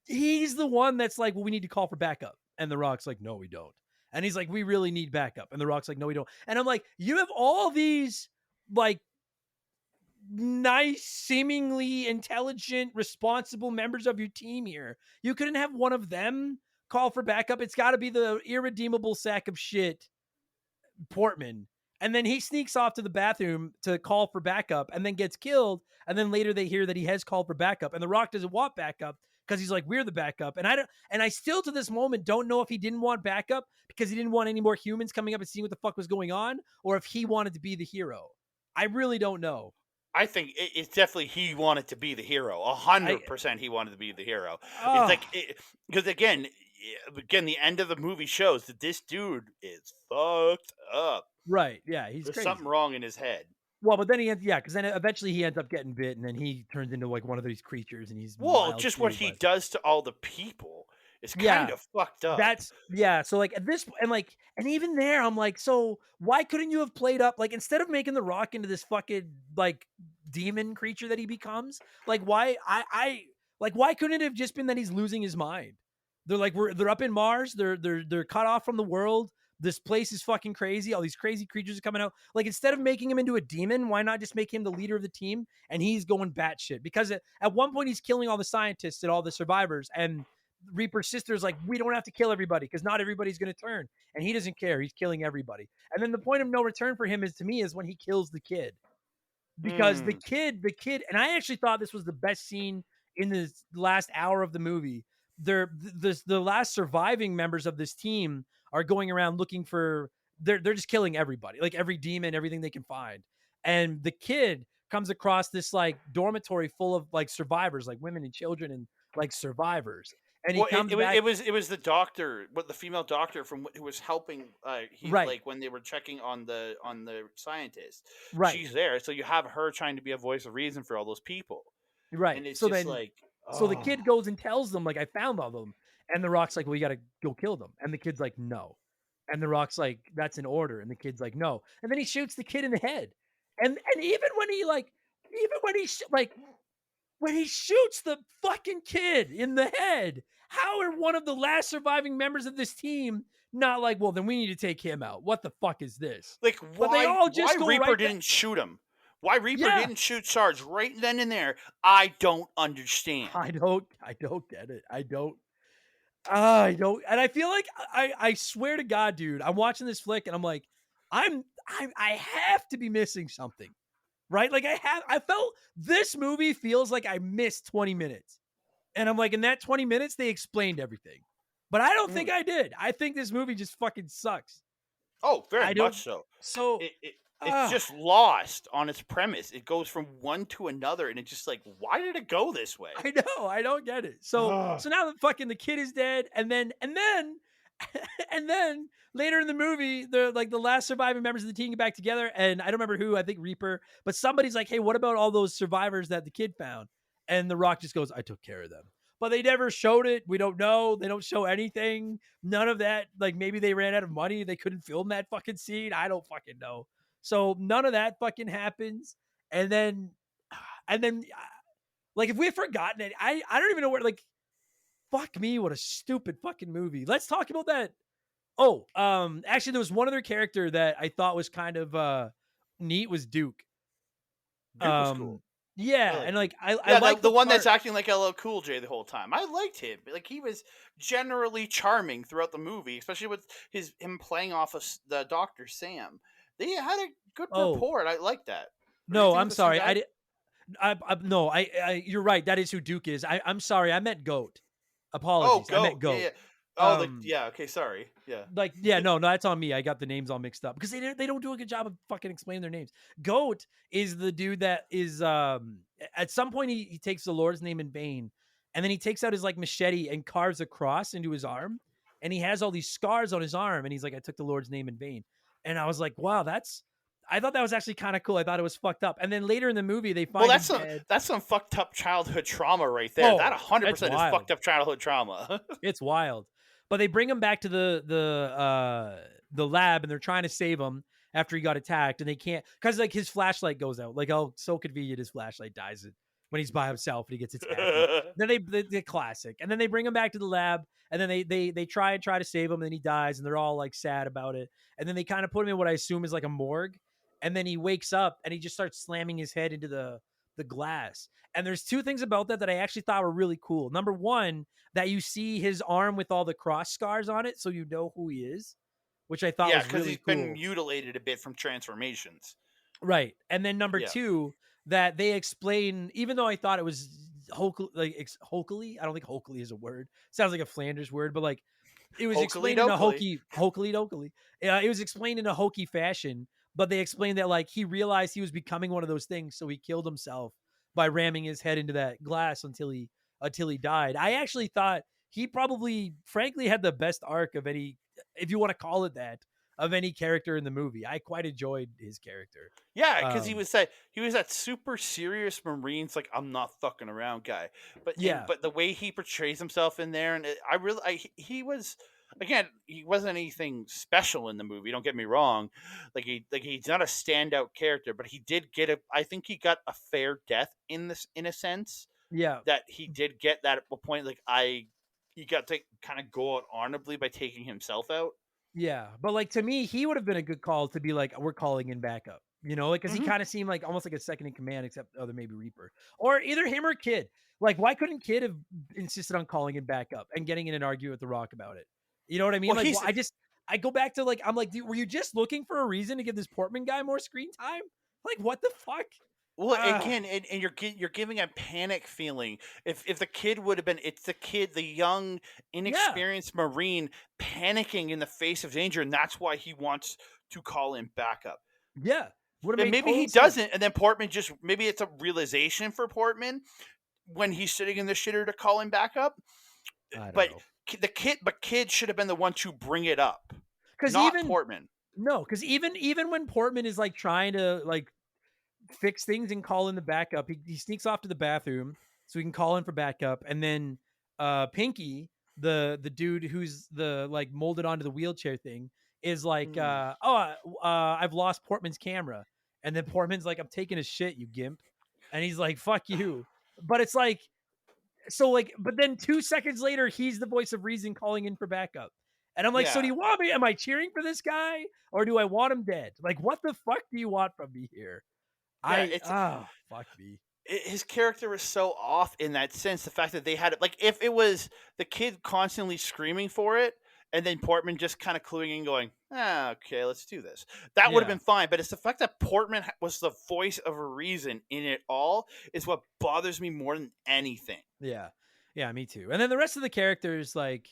he's the one that's like, well, we need to call for backup. And the Rock's like, no, we don't. And he's like, we really need backup. And the Rock's like, no, we don't. And I'm like, you have all these like nice, seemingly intelligent, responsible members of your team here. You couldn't have one of them call for backup. It's got to be the irredeemable sack of shit, Portman. And then he sneaks off to the bathroom to call for backup and then gets killed. And then later they hear that he has called for backup. And The Rock doesn't want backup because he's like, we're the backup. And I still to this moment don't know if he didn't want backup because he didn't want any more humans coming up and seeing what the fuck was going on, or if he wanted to be the hero. I really don't know. I think it's definitely he wanted to be the hero. 100% he wanted to be the hero. It's Oh, like because again, the end of the movie shows that this dude is fucked up. right. Yeah, he's There's crazy. something wrong in his head. Well, but then because then eventually he ends up getting bit, and then he turns into like one of these creatures, and he's Well, wild just too. what he But does to all the people is kind yeah, of fucked up. that's yeah. So like at this and even there, I'm like, so why couldn't you have played up like instead of making the Rock into this fucking like demon creature that he becomes? Like why why couldn't it have just been that he's losing his mind? They're like they're up in Mars. They're cut off from the world. This place is fucking crazy. All these crazy creatures are coming out. Like instead of making him into a demon, why not just make him the leader of the team? And he's going batshit because at one point he's killing all the scientists and all the survivors. And Reaper's sister's like, we don't have to kill everybody because not everybody's going to turn. And he doesn't care. He's killing everybody. And then the point of no return for him is to me is when he kills the kid, because Mm. the kid, and I actually thought this was the best scene in the last hour of the movie. The last surviving members of this team are going around looking for, they're just killing everybody, like every demon, everything they can find. And the kid comes across this like dormitory full of like survivors, like women and children and like survivors. And he Well, comes back. it was the doctor, what the female doctor from who was helping. He Right. like when they were checking on the scientist. Right. She's there, so you have her trying to be a voice of reason for all those people, Right. and it's So just then, like, so the oh. kid goes and tells them, like, I found all of them. And the Rock's like, well, you got to go kill them. And the kid's like, no. And the Rock's like, that's an order. And the kid's like, no. And then he shoots the kid in the head. And even when he like, even when he when he shoots the fucking kid in the head, how are one of the last surviving members of this team not like, well, then we need to take him out? What the fuck is this? Like But they all just why go Reaper right back- didn't shoot him? Why Reaper Yeah. didn't shoot Sarge right then and there? I don't understand. I don't get it. I don't. I don't, and I feel like I swear to God, dude, I'm watching this flick and I'm like, I have to be missing something, right? Like I felt this movie feels like I missed 20 minutes. And I'm like, in that 20 minutes, they explained everything. But I don't think Mm. I did. I think this movie just fucking sucks. Oh, very I don't. much so. So, It's uh, just lost on its premise. It goes from one to another, and it's just like, why did it go this way? I know, I don't get it. So now that fucking the kid is dead, and then and then later in the movie, the last surviving members of the team get back together, and I don't remember who. I think Reaper, but somebody's like, "Hey, what about all those survivors that the kid found?" And The Rock just goes, "I took care of them." But they never showed it. We don't know. They don't show anything. None of that. Like maybe they ran out of money. They couldn't film that fucking scene. I don't fucking know. So none of that fucking happens. And then, and then, like if we had forgotten it, I don't even know where. Like fuck me, what a stupid fucking movie. Let's talk about that. Oh, actually, there was one other character that I thought was kind of neat was Duke. Duke was Um, cool. I yeah, like and Duke. like I Yeah, like the the one that's part. acting like LL Cool J the whole time. I liked him. Like he was generally charming throughout the movie, especially with him playing off of the Doctor Sam. They had a good Oh rapport, and I like that. Or do you no, think I'm it's the same sorry. I guy? did. No, you're right. That is who Duke is. I'm sorry. I meant Goat. Oh, Apologies. I meant Goat. Yeah, Goat. yeah. Oh, Um, yeah. Okay, sorry. Yeah. Like, yeah, no, that's on me. I got the names all mixed up because they don't do a good job of fucking explaining their names. Goat is the dude that is at some point he takes the Lord's name in vain, and then he takes out his like machete and carves a cross into his arm, and he has all these scars on his arm, and he's like, I took the Lord's name in vain. And I was like, wow, that's I thought that was actually kind of cool. I thought it was fucked up. And then later in the movie, they Well, find him dead. that's some fucked up childhood trauma right there. That Oh, that's 100% is wild. fucked up childhood trauma. It's wild. But they bring him back to the lab and they're trying to save him after he got attacked and they can't because like his flashlight goes out. Like oh, so convenient his flashlight dies when he's by himself and he gets attacked. And then they classic. And then they bring him back to the lab and then they try to save him and then he dies and they're all like sad about it. And then they kind of put him in what I assume is like a morgue. And then he wakes up and he just starts slamming his head into the glass. And there's two things about that I actually thought were really cool. Number one, that you see his arm with all the cross scars on it, so you know who he is, which I thought Yeah, was because really he's been cool. mutilated a bit from transformations. Right. And then number Yeah. two, that they explain, even though I thought it was Hokley, I don't think Hokley is a word. Sounds like a Flanders word, but like it was Hokely explained in a dokely. hokey. It was explained in a hokey fashion, but they explained that like he realized he was becoming one of those things, so he killed himself by ramming his head into that glass until he died. I actually thought he probably, frankly, had the best arc of any, if you want to call it that, of any character in the movie. I quite enjoyed his character. Yeah, because Um, he was that super serious Marines, like I'm not fucking around guy. yeah, But the way he portrays himself in there, and I really he was again he wasn't anything special in the movie. Don't get me wrong, he's not a standout character, but he did get a. I think he got a fair death in this in a sense yeah. that he did get that at a point. He got to kind of go out honorably by taking himself out. Yeah, but like to me, he would have been a good call to be like, we're calling in backup, like because he Hmm. kind of seemed like almost like a second in command, except other maybe Reaper or either him or Kid. Like, why couldn't Kid have insisted on calling in backup and getting in an argument with The Rock about it? You know what I mean? Well, Like, well, he's I go back to like, I'm like, dude, were you just looking for a reason to give this Portman guy more screen time? Like, what the fuck? Well, Ah, again, and you're giving a panic feeling. If the kid would have been, it's the kid, the young, yeah, inexperienced Marine panicking in the face of danger, and that's why he wants to call in backup. yeah, would have And made maybe he total sense. doesn't, and then Portman just maybe it's a realization for Portman when he's sitting in the shitter to call in backup. I don't But know kid should have been the one to bring it up, because not even Portman. no, because even when Portman is like trying to like fix things and call in the backup. He sneaks off to the bathroom so he can call in for backup. And then Pinky, the dude who's the like molded onto the wheelchair thing, is like, Hmm. I've lost Portman's camera. And then Portman's like, I'm taking a shit, you gimp. And he's like, fuck you. But it's like, so like, but then 2 seconds later, he's the voice of reason calling in for backup. And I'm like, so do Yeah, you want me? Am I cheering for this guy or do I want him dead? Like, what the fuck do you want from me here? yeah. Fuck me. his character was so off in that sense. The fact that they had it, like, if it was the kid constantly screaming for it, and then Portman just kind of cluing in, going, "Ah, okay, let's do this." That would have Yeah. been fine. But it's the fact that Portman was the voice of a reason in it all is what bothers me more than anything. Yeah. Yeah, me too. And then the rest of the characters, like,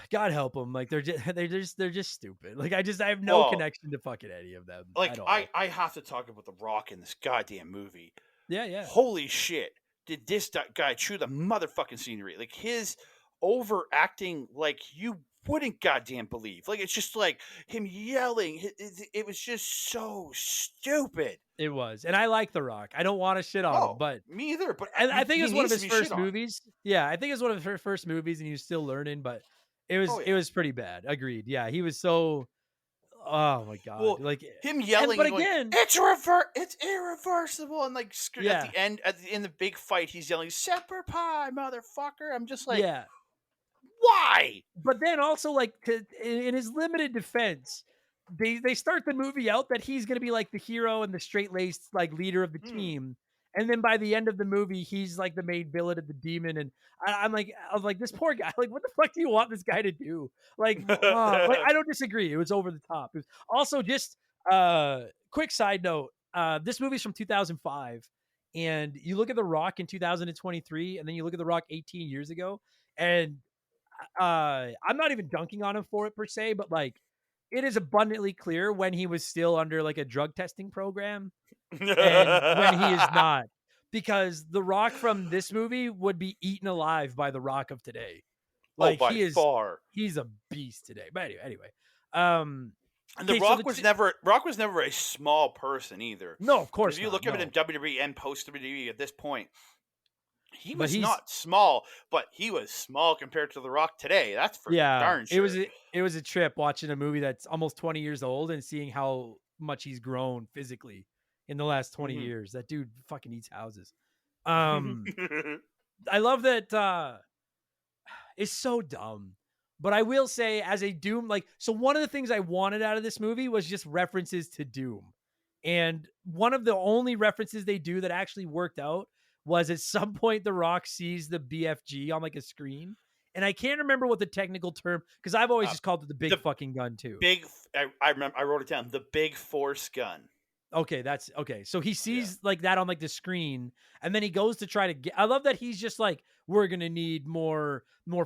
God help them, like they're just stupid. Like I have no Well, connection to fucking any of them like at I all. I have to talk about The Rock in this goddamn movie. Yeah, yeah. Holy shit! Did this guy chew the motherfucking scenery? Like his overacting, like you wouldn't goddamn believe. Like it's just like him yelling. It was just so stupid. It was. And I like The Rock. I don't want to shit on him, Oh, but me either. But I think it he was one of needs to his be shit first on. movies. Yeah, I think it was one of his first movies, and he was still learning. But it Oh was it yeah. was pretty bad. Agreed. Yeah, he was so. Oh my god. Well, Like, him and yelling but and going, again, it's irreversible, and like at yeah, the end, in the big fight, he's yelling, "Semper Pi, motherfucker!" I'm just like, yeah. why? But then also, like, in his limited defense, they start the movie out that he's gonna be like the hero and the straight laced like leader of the Hmm. team, and then by the end of the movie, he's like the main villain of the demon. And I was like, this poor guy. Like, what the fuck do you want this guy to do? Like I don't disagree. It was over the top. It was also just quick side note. This movie's from 2005, and you look at The Rock in 2023, and then you look at The Rock 18 years ago, and I'm not even dunking on him for it per se, but like it is abundantly clear when he was still under like a drug testing program and when he is not. Because the Rock from this movie would be eaten alive by the Rock of today. Oh, Like by far. he's a beast today. But anyway. Um And The okay, so Rock was never a small person either. no, of Because course if you not. look at it in No. WWE and post WWE at this point, he But was he's not small, but he was small compared to The Rock today. That's for yeah, darn sure. it was a trip watching a movie that's almost 20 years old and seeing how much he's grown physically in the last 20 Mhm. years. That dude fucking eats houses. Um, I love that it's so dumb. But I will say, as a Doom, like, so one of the things I wanted out of this movie was just references to Doom. And one of the only references they do that actually worked out was at some point The Rock sees the BFG on like a screen. And I can't remember what the technical term, because I've always uh, just called it the big the fucking gun too. I remember I wrote it down. The big force gun. Okay, that's okay. So he Yeah. sees like that on like the screen, and then he goes to try to get. I love that he's just like, we're gonna need more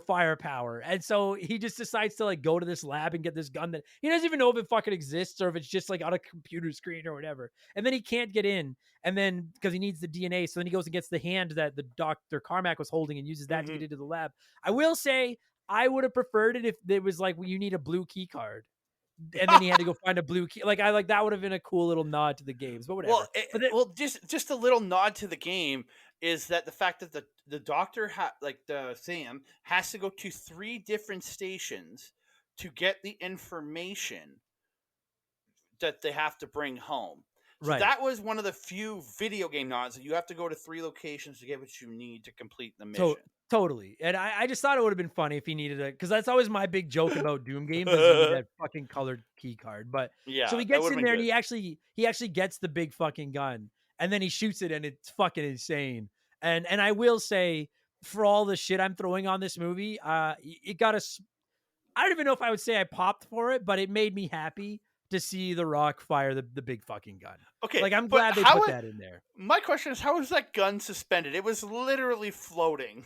firepower, and so he just decides to like go to this lab and get this gun that he doesn't even know if it fucking exists or if it's just like on a computer screen or whatever. And then he can't get in, and then because he needs the DNA, so then he goes and gets the hand that the Dr. Carmack was holding and uses that to Hmm. get into the lab. I will say I would have preferred it if it was like, well, you need a blue key card and then he had to go find a blue key. Like I like that would have been a cool little nod to the games, but Well, whatever. But then, just a little nod to the game is that the fact that the doctor like the Sam has to go to 3 different stations to get the information that they have to bring home. So right. that was one of the few video game nods that you have to go to 3 locations to get what you need to complete the To- mission. totally. And I just thought it would have been funny if he needed it, because that's always my big joke about Doom games is you need that fucking colored key card. But so Yeah, he that gets would have in been there and good. he actually gets the big fucking gun, and then he shoots it and it's fucking insane. And I will say, for all the shit I'm throwing on this movie, it got us. I don't even know if I would say I popped for it, but it made me happy to see The Rock fire the big fucking gun. Okay, Like, I'm but glad they put that in there. my question is, how was that gun suspended? It was literally floating.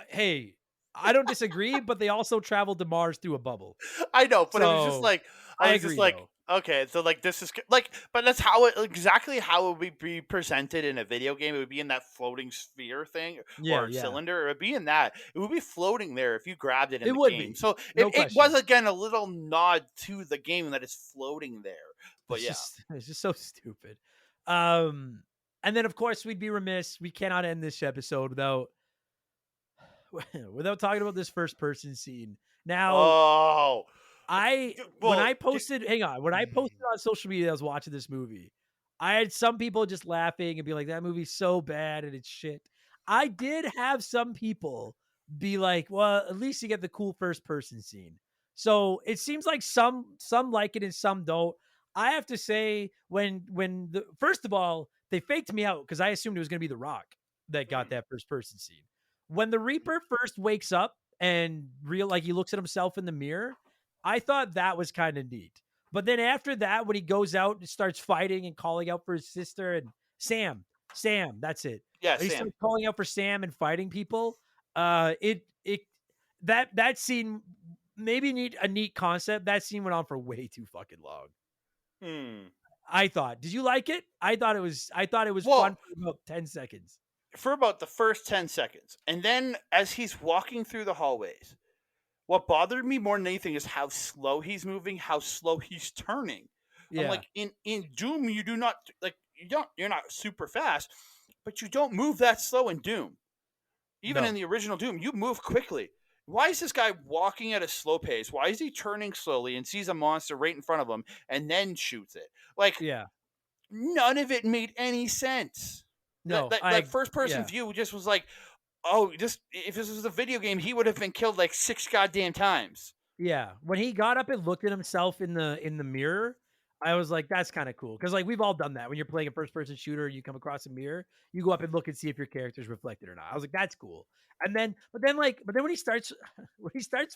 Hey, I don't disagree, but they also traveled to Mars through a bubble. I know, but it was just So like I I was just agree, like, though. okay, so like this is like, but that's how it exactly how it would be presented in a video game. It would be in that floating sphere thing Yeah, or yeah. cylinder. It would be in that. It would be floating there if you grabbed it in It the would game. be. So No it was question. again a little nod to the game that it's floating there. But yeah, It's just so stupid. Um, and then of course we'd be remiss. We cannot end this episode without without talking about this first person scene. Now, oh, when well, I posted, hang on, when I posted on social media I was watching this movie, I had some people just laughing and be like, that movie's so bad and it's shit. I did have some people be like, well, at least you get the cool first person scene. So it seems like some like it and some don't. I have to say, when the first of all, they faked me out because I assumed it was going to be The Rock that got that first person scene. When the Reaper first wakes up and he looks at himself in the mirror, I thought that was kind of neat. But then after that, when he goes out and starts fighting and calling out for his sister and Sam, that's it. Yeah, When he Sam. starts calling out for Sam and fighting people, that scene maybe a neat concept. That scene went on for way too fucking long. I thought. Did you like it? I thought it was fun for about 10 seconds. For about the first 10 seconds. And then as he's walking through the hallways, what bothered me more than anything is how slow he's moving, how slow he's turning. Yeah. I'm like, in Doom, you do not you're not super fast, but you don't move that slow in Doom. Even No. in the original Doom, you move quickly. Why is this guy walking at a slow pace? Why is he turning slowly and sees a monster right in front of him and then shoots it? Like, Yeah. none of it made any sense. No. That first person view just was like, oh, just if this was a video game, he would have been killed like 6 goddamn times. Yeah. When he got up and looked at himself in the mirror, I was like, that's kind of cool. Because like we've all done that. When you're playing a first person shooter and you come across a mirror, you go up and look and see if your character's reflected or not. I was like, that's cool. And then when he starts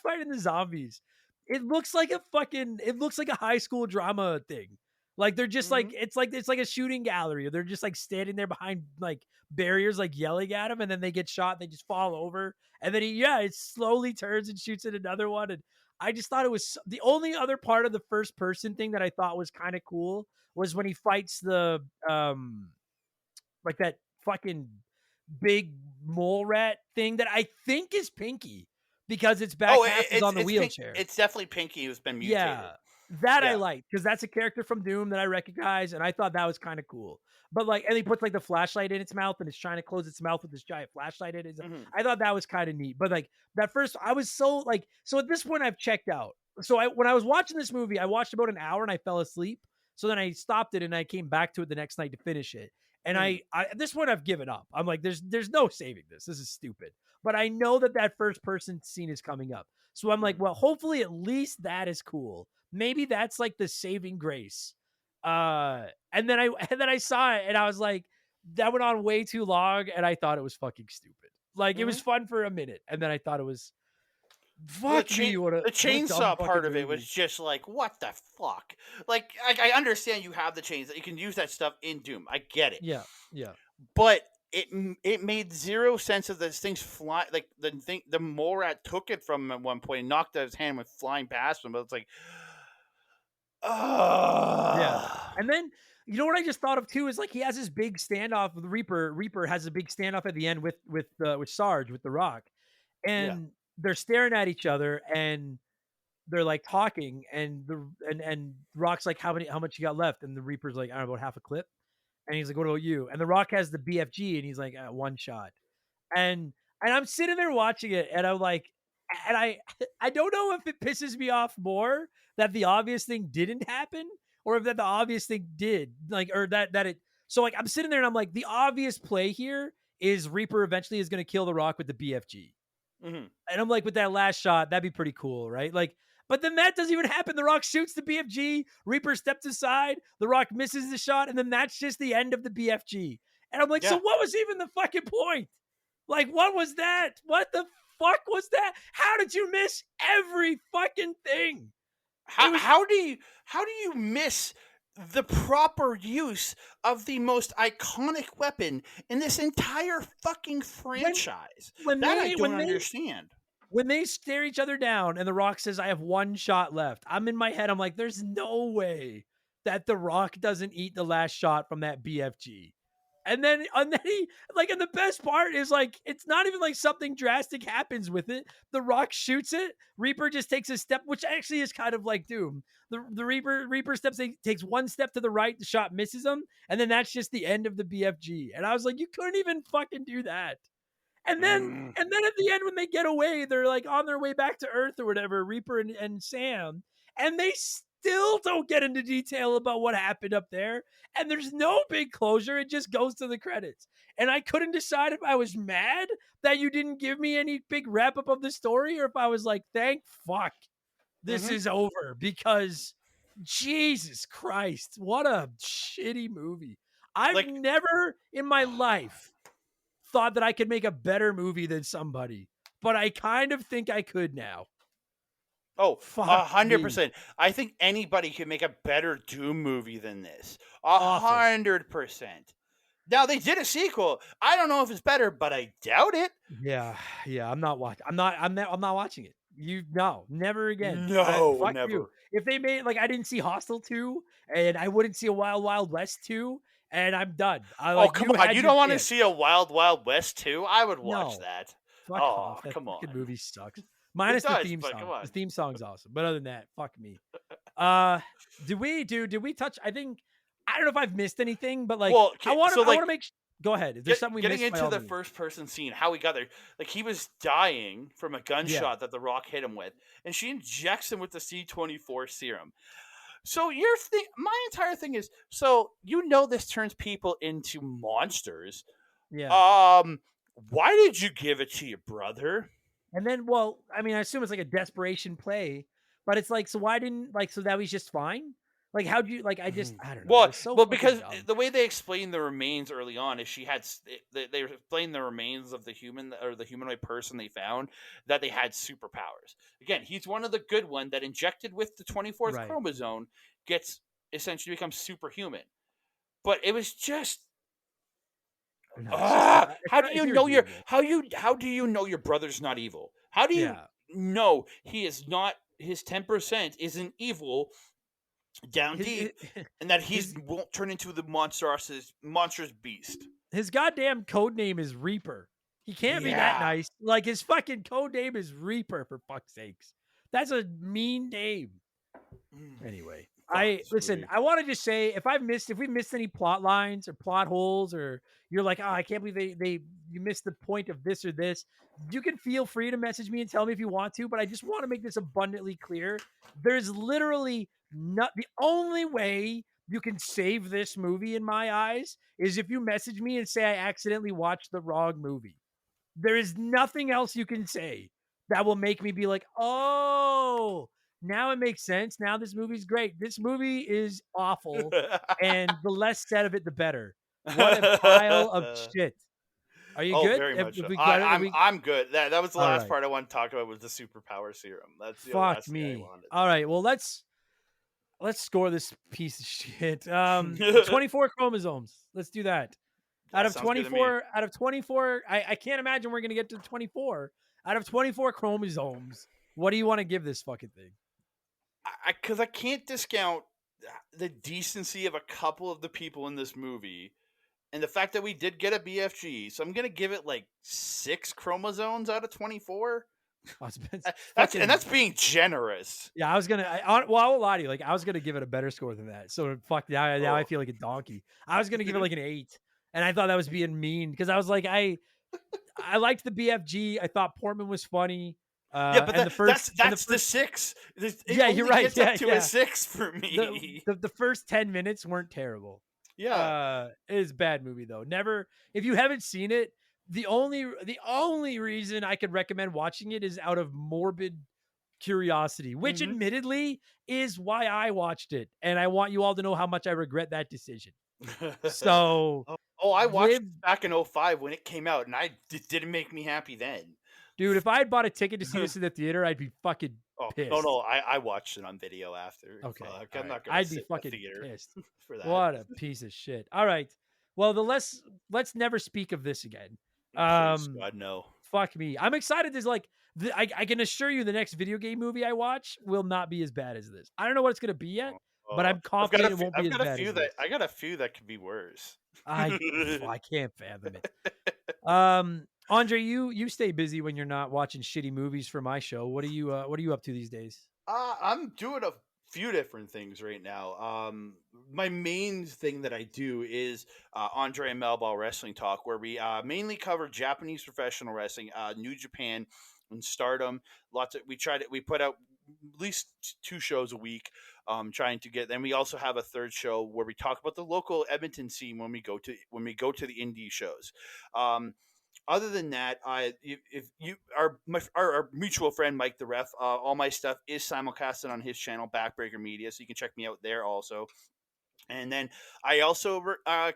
fighting the zombies, it looks like a high school drama thing. Like they're just like it's like a shooting gallery. They're just like standing there behind like barriers, like yelling at him, and then they get shot. And they just fall over, and then it slowly turns and shoots at another one. And I just thought it was the only other part of the first person thing that I thought was kind of cool was when he fights the like that fucking big mole rat thing that I think is Pinky because its back half is on the wheelchair. It's definitely Pinky who's been mutated. Yeah. That I like because that's a character from Doom that I recognize, and I thought that was kind of cool. But like, and he puts like the flashlight in its mouth, and it's trying to close its mouth with this giant flashlight in it. I thought that was kind of neat. But like that first, I was so at this point I've checked out. So when I was watching this movie, I watched about an hour and I fell asleep. So then I stopped it and I came back to it the next night to finish it. And I at this point I've given up. I'm like, there's no saving this. This is stupid. But I know that first person scene is coming up. So I'm like, well, hopefully at least that is cool. Maybe that's like the saving grace. And then I saw it and I was like, that went on way too long and I thought it was fucking stupid. Like it was fun for a minute and then I thought it was the chainsaw part of it was just like, what the fuck? Like I understand you have the chains that you can use that stuff in Doom. I get it. Yeah. But it made zero sense of this thing's fly. Like the mole rat took it from him at one point and knocked out his hand and went flying past him. But it's like, yeah. And then you know what I just thought of too is like he has this big standoff with Reaper. Reaper has a big standoff at the end with Sarge with the Rock, and they're staring at each other and they're like talking and and Rock's like, how much you got left? And the Reaper's like, I don't know, about half a clip. And he's like, what about you? And the Rock has the BFG and he's like, one shot. And I'm sitting there watching it and I'm like, and I don't know if it pisses me off more that the obvious thing didn't happen or if that the obvious thing did, like, or that it. So like I'm sitting there and I'm like, the obvious play here is Reaper eventually is going to kill the Rock with the BFG. And I'm like, with that last shot, that'd be pretty cool, right? Like, but then that doesn't even happen. The Rock shoots the BFG. Reaper steps aside. The Rock misses the shot, and then that's just the end of the BFG. And I'm like, so what was even the fucking point? Like, what was that? What the fuck was that? How did you miss every fucking thing? How do you miss the proper use of the most iconic weapon in this entire fucking franchise? I don't understand. When they stare each other down and the Rock says, I have one shot left, I'm in my head, I'm like, there's no way that the Rock doesn't eat the last shot from that BFG. And then he, like, and the best part is like, it's not even like something drastic happens with it. The Rock shoots it. Reaper just takes a step, which actually is kind of like Doom. The Reaper takes one step to the right. The shot misses him. And then that's just the end of the BFG. And I was like, you couldn't even fucking do that. And then at the end, when they get away, they're like on their way back to Earth or whatever, Reaper and Sam, and they still don't get into detail about what happened up there. And there's no big closure. It just goes to the credits. And I couldn't decide if I was mad that you didn't give me any big wrap up of the story or if I was like, thank fuck this is over, because Jesus Christ, what a shitty movie. I've Like, never in my life thought that I could make a better movie than somebody, but I kind of think I could now. oh, Fuck me. 100%. I think anybody can make a better Doom movie than this. Awful. 100%. Now they did a sequel. I don't know if it's better, but I doubt it. Yeah, yeah. I'm not watching. I'm not watching it. You no, never again. No, Fuck you. never. If they made like I didn't see Hostel 2 and I wouldn't see a Wild Wild West 2 and I'm done. I Oh, like come you on. had You your don't want to chance. see a Wild Wild West too? I would watch No. that. Fuck Oh, off. That come fucking on. movie sucks. It Minus the does, theme but come song. The on. theme song's awesome. But other than that, fuck me. Uh did we touch I think I don't know if I've missed anything, but like Well, okay, so I want like to make go ahead. If there's something we getting missed by into all the means. first person scene, how he got there, like he was dying from a Yeah. gunshot that the Rock hit him with, and she injects him with the C24 serum. So your thing, my entire thing is, so this turns people into monsters. Yeah. Why did you give it to your brother? And then, well, I mean, I assume it's like a desperation play, but it's like, so why didn't like so that was just fine? Like, how'd you like? I don't know. It Well, was so well, fucking because dumb. the way they explained the remains early on is she had they explained the remains of the human or the humanoid person they found that they had superpowers. Again, he's one of the good one that injected with the 24th Right. chromosome gets essentially becomes superhuman. But it was just No, it's just how do it's you know your irrefutable. how do you know your brother's not evil? How do you Yeah. know he is not his 10% isn't evil down His deep and that his won't turn into the monstrous beast. his goddamn code name is Reaper. He can't be that Yeah. nice. Like his fucking code name is Reaper for fuck's sakes. That's a mean name. Anyway, Fuck I this listen. movie. I wanted to say if we missed any plot lines or plot holes, or you're like, oh, I can't believe you missed the point of this or this. You can feel free to message me and tell me if you want to, but I just want to make this abundantly clear. There's literally not the only way you can save this movie in my eyes is if you message me and say I accidentally watched the wrong movie. There is nothing else you can say that will make me be like, oh, now it makes sense. Now this movie's great. This movie is awful, and the less said of it, the better. What a pile of shit. Are you Oh, good? very much Have so. we got it? Have we? I'm good. That was the All last right. part I want to talk about was the superpower serum. That's the Fuck last thing I me. wanted. All right. Well, let's score this piece of shit. 24 chromosomes. Let's do that. That sounds good to me. Out of 24, I can't imagine we're gonna get to 24. Out of 24 chromosomes, what do you want to give this fucking thing? Because I can't discount the decency of a couple of the people in this movie and the fact that we did get a BFG. So I'm going to give it like 6 chromosomes out of 24. Oh, That's being generous. Yeah, I was gonna. I won't lie to you. Like, I was gonna give it a better score than that. So fuck. Now I feel like a donkey. I was gonna give it like an 8, and I thought that was being mean because I was like, I liked the BFG. I thought Portman was funny. Yeah, but And the first, that's the 6. It yeah, you're only right. gets up to a 6 for me. The first 10 minutes weren't terrible. Yeah. It is a bad movie though. Never. If you haven't seen it, the only reason I could recommend watching it is out of morbid curiosity, which admittedly is why I watched it, and I want you all to know how much I regret that decision. So, I watched it back in 05 when it came out, and it didn't make me happy then. Dude, if I had bought a ticket to see this in the theater, I'd be fucking pissed. No, I watched it on video after. Okay, I'm not gonna I'd be sit fucking in the theater pissed for that. What a piece of shit. All right, well, let's never speak of this again. Please, God, no. Fuck me. I'm excited. There's like, I can assure you, the next video game movie I watch will not be as bad as this. I don't know what it's gonna be yet, but I'm confident it won't be as bad as this. I got a few that could be worse. I can't fathom it. Andre, you stay busy when you're not watching shitty movies for my show. What are you up to these days? I'm doing a few different things right now. My main thing that I do is Andre and Melball Wrestling Talk, where we mainly cover Japanese professional wrestling, New Japan, and Stardom. We put out at least 2 shows a week, trying to get. Then we also have a third show where we talk about the local Edmonton scene when we go to the indie shows. Other than that, if you our mutual friend Mike the Ref, all my stuff is simulcasted on his channel Backbreaker Media, so you can check me out there also. And then I also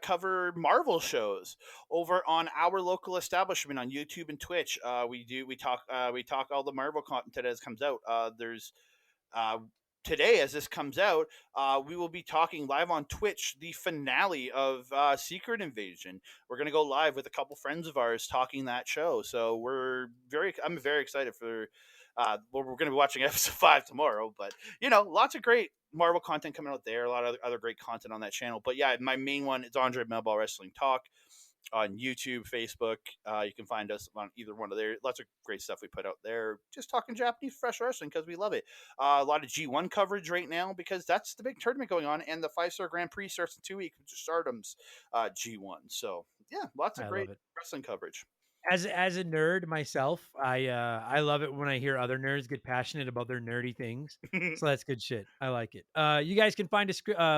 cover Marvel shows over on our local establishment on YouTube and Twitch. We talk all the Marvel content as it comes out. There's uh, Today, as this comes out, we will be talking live on Twitch the finale of Secret Invasion. We're gonna go live with a couple friends of ours talking that show. So I'm very excited for. We're going to be watching episode 5 tomorrow, but lots of great Marvel content coming out there. A lot of other great content on that channel. But yeah, my main one is Andre Melball Wrestling Talk on YouTube, Facebook. You can find us on either one of there. Lots of great stuff we put out there. Just talking Japanese fresh wrestling because we love it. A lot of G1 coverage right now because that's the big tournament going on, and the 5-star Grand Prix starts in 2 weeks, which is Stardom's G1. So yeah, lots of I great love it. wrestling coverage. As a nerd myself, I love it when I hear other nerds get passionate about their nerdy things. So that's good shit. I like it. You guys can find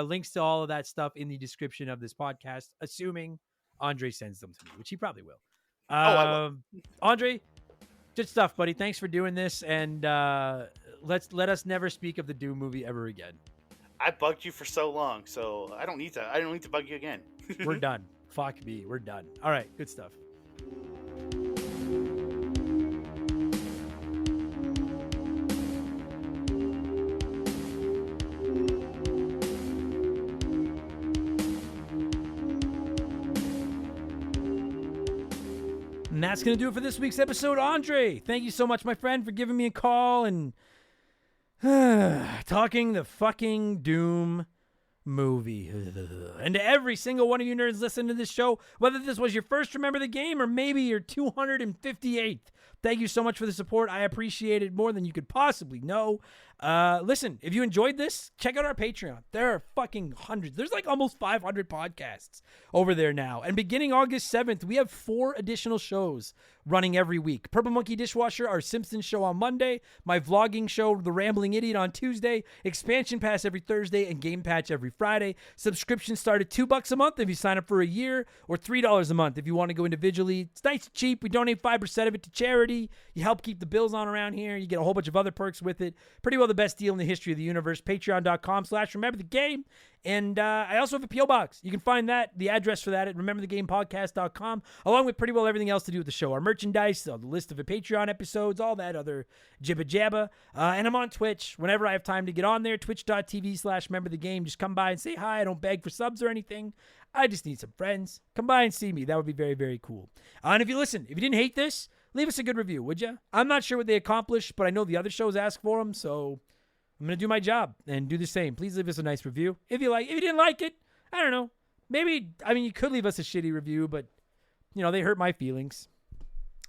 links to all of that stuff in the description of this podcast, assuming Andre sends them to me, which he probably will. I will. Andre, good stuff, buddy. Thanks for doing this, and let us never speak of the Doom movie ever again. I bugged you for so long, so I don't need to bug you again. We're done. Fuck me. We're done. All right. Good stuff. And that's going to do it for this week's episode. Andre, thank you so much, my friend, for giving me a call and talking the fucking Doom movie. And to every single one of you nerds listening to this show, whether this was your first Remember the Game or maybe your 258th, thank you so much for the support. I appreciate it more than you could possibly know. Listen, if you enjoyed this, check out our Patreon. There are fucking hundreds. There's like almost 500 podcasts over there now. And beginning August 7th, we have 4 additional shows running every week. Purple Monkey Dishwasher, our Simpsons show on Monday, my vlogging show, The Rambling Idiot, on Tuesday, Expansion Pass every Thursday, and Game Patch every Friday. Subscriptions start at $2 a month if you sign up for a year, or $3 a month if you want to go individually. It's nice and cheap. We donate 5% of it to charity. You help keep the bills on around here. You get a whole bunch of other perks with it. Pretty well the best deal in the history of the universe. Patreon.com/Remember the Game. And I also have a P.O. Box. You can find the address for that at rememberthegamepodcast.com, along with pretty well everything else to do with the show. Our merchandise, the list of the Patreon episodes, all that other jibba jabba. And I'm on Twitch whenever I have time to get on there, twitch.tv/rememberthegame. Just come by and say hi. I don't beg for subs or anything. I just need some friends. Come by and see me. That would be very, very cool. And if you didn't hate this, leave us a good review, would you? I'm not sure what they accomplished, but I know the other shows ask for them, so I'm going to do my job and do the same. Please leave us a nice review. If you didn't like it, I don't know. Maybe, you could leave us a shitty review, but, they hurt my feelings.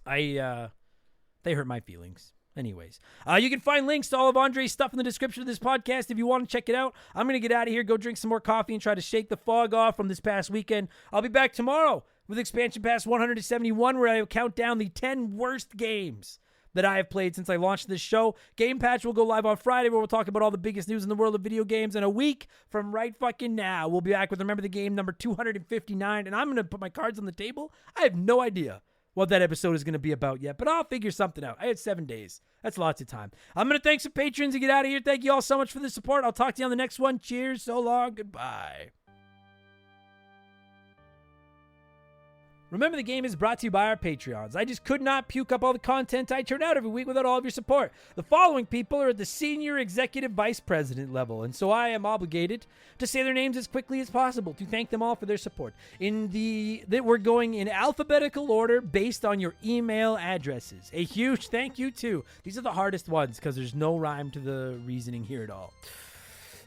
They hurt my feelings. Anyways, you can find links to all of Andre's stuff in the description of this podcast if you want to check it out. I'm going to get out of here, go drink some more coffee, and try to shake the fog off from this past weekend. I'll be back tomorrow with Expansion Pass 171, where I will count down the 10 worst games that I have played since I launched this show. Game Patch will go live on Friday, where we'll talk about all the biggest news in the world of video games. And a week from right fucking now, we'll be back with Remember the Game number 259. And I'm going to put my cards on the table. I have no idea what that episode is going to be about yet, but I'll figure something out. I had 7 days. That's lots of time. I'm going to thank some patrons and get out of here. Thank you all so much for the support. I'll talk to you on the next one. Cheers. So long. Goodbye. Remember the Game is brought to you by our Patreons. I just could not puke up all the content I turn out every week without all of your support. The following people are at the senior executive vice president level, and so I am obligated to say their names as quickly as possible to thank them all for their support. We're going in alphabetical order based on your email addresses. A huge thank you to, these are the hardest ones because there's no rhyme to the reasoning here at all.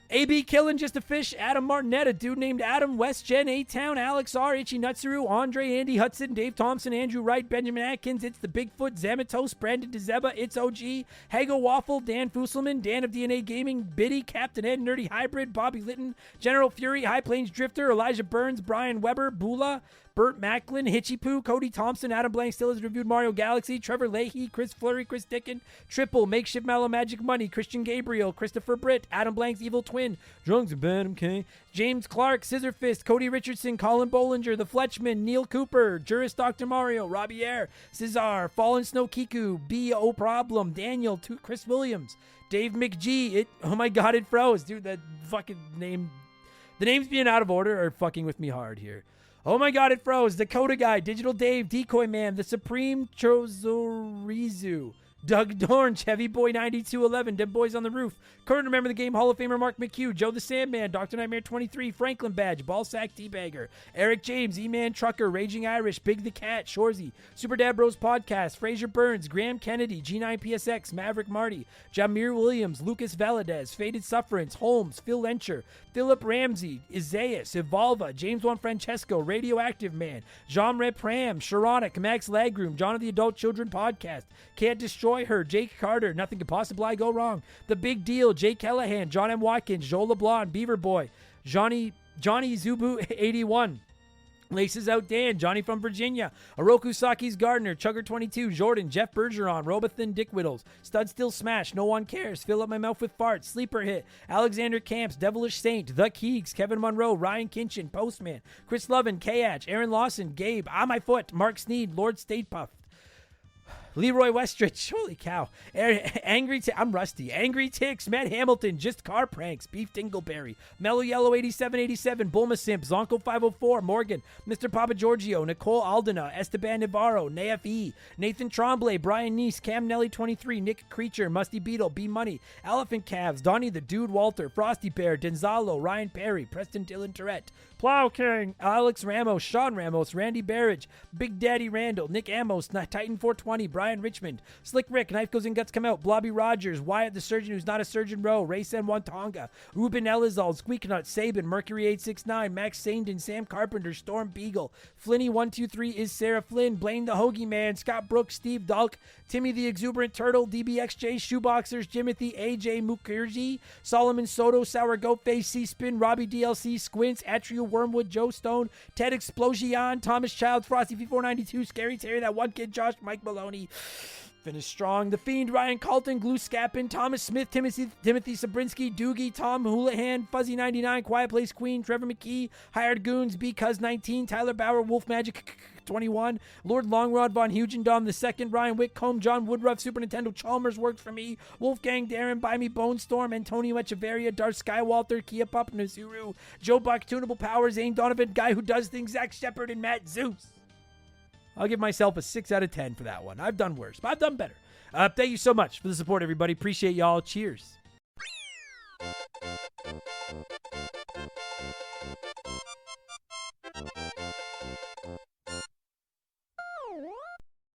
AB Killing Just a Fish, Adam Martinet, a dude named Adam, West Gen, A-Town, Alex R, Itchy Nutsuru, Andre, Andy Hudson, Dave Thompson, Andrew Wright, Benjamin Atkins, It's the Bigfoot, Zamatos, Brandon DeZeba, It's OG, Hago Waffle, Dan Fusselman, Dan of DNA Gaming, Biddy, Captain Ed, Nerdy Hybrid, Bobby Litton, General Fury, High Plains Drifter, Elijah Burns, Brian Weber, Bula, Burt Macklin, Hitchy Poo, Cody Thompson, Adam Blank still has reviewed Mario Galaxy, Trevor Leahy, Chris Flurry, Chris Dickin, Triple, Makeshift Mellow Magic Money, Christian Gabriel, Christopher Britt, Adam Blank's Evil Twin, Drunks and Bantam King, James Clark, Scissor Fist, Cody Richardson, Colin Bollinger, The Fletchman, Neil Cooper, Juris Dr. Mario, Robbie Air, Cesar, Fallen Snow Kiku, B.O. Problem, Daniel, Chris Williams, Dave McGee, oh my god, it froze. Dude, that fucking name The names being out of order are fucking with me hard here. Oh my god, it froze. Dakota Guy, Digital Dave, Decoy Man, The Supreme Chozorizu, Doug Dorn, Chevy Boy 9211, Dead Boys on the Roof, Current Remember the Game Hall of Famer Mark McHugh, Joe the Sandman, Dr. Nightmare 23, Franklin Badge, Ballsack Teabagger, Eric James, E-Man Trucker, Raging Irish, Big the Cat, Shorzy, Super Dad Bros Podcast, Fraser Burns, Graham Kennedy, G9PSX, Maverick Marty, Jamir Williams, Lucas Valadez, Faded Sufferance, Holmes, Phil Lencher, Philip Ramsey, Isaias, Evolva, James Juan Francesco, Radioactive Man, Jean Repram, Sharonic, Max Lagroom, John of the Adult Children Podcast, Can't Destroy Her, Jake Carter, Nothing Could Possibly Go Wrong, The Big Deal, Jake Callahan, John M. Watkins, Joel LeBlanc, Beaver Boy, Johnny Zubu 81, Laces Out Dan, Johnny from Virginia, Oroku Saki's Gardener, Chugger 22, Jordan, Jeff Bergeron, Robothan Dick Whittles, Stud Still Smash, No One Cares, Fill Up My Mouth with Farts, Sleeper Hit, Alexander Camps, Devilish Saint, The Keegs, Kevin Monroe, Ryan Kinchin, Postman, Chris Lovin, Kayach, Aaron Lawson, Gabe, On My Foot, Mark Sneed, Lord State Puff, Leroy Westridge, holy cow. I'm rusty. Angry Ticks, Matt Hamilton, Just Car Pranks, Beef Dingleberry, Mellow Yellow 8787, Bulma Simp, Zonko 504, Morgan, Mr. Papa Giorgio, Nicole Aldana, Esteban Navarro, Naf E, Nathan Tremblay, Brian Neese, Cam Nelly 23, Nick Creature, Musty Beetle, B Money, Elephant Calves, Donnie the Dude Walter, Frosty Bear, Denzalo, Ryan Perry, Preston Dylan Tourette, Plow King, Alex Ramos, Sean Ramos, Randy Barrage, Big Daddy Randall, Nick Amos, Titan 420, Brian Richmond, Slick Rick, Knife Goes In Guts Come Out, Blobby Rogers, Wyatt the Surgeon Who's Not a Surgeon Rowe, Ray Sen Wantonga, Ruben Elizald, Squeaknut, Sabin, Mercury 869, Max Sandin, Sam Carpenter, Storm Beagle, Flinny 123 is Sarah Flynn, Blaine the Hoagie Man, Scott Brooks, Steve Dulk, Timmy the Exuberant Turtle, DBXJ, Shoeboxers, Jimothy, AJ Mukherjee, Solomon Soto, Sour Goat Face, C-Spin, Robbie DLC, Squints, Atrio Wormwood, Joe Stone, Ted Explosion, Thomas Childs, Frosty V492, Scary Terry, That One Kid, Josh, Mike Maloney, Finish Strong, The Fiend, Ryan Colton, Glue Scappin, Thomas Smith, Timothy Sabrinsky, Doogie, Tom Houlihan, Fuzzy 99, Quiet Place Queen, Trevor McKee, Hired Goons, Because 19, Tyler Bauer, Wolf Magic 21, Lord Longrod, Von Hugendom II, Ryan Whitcomb, John Woodruff, Super Nintendo Chalmers Works For Me, Wolfgang Darren, Buy Me Bone Storm, Antonio Echeverria, Darth Skywalter, Kia Pup, Nazuru, Joe Buck, Tunable Powers, Zane Donovan, Guy Who Does Things, Zach Shepard, and Matt Zeus. I'll give myself a 6 out of 10 for that one. I've done worse, but I've done better. Thank you so much for the support, everybody. Appreciate y'all. Cheers.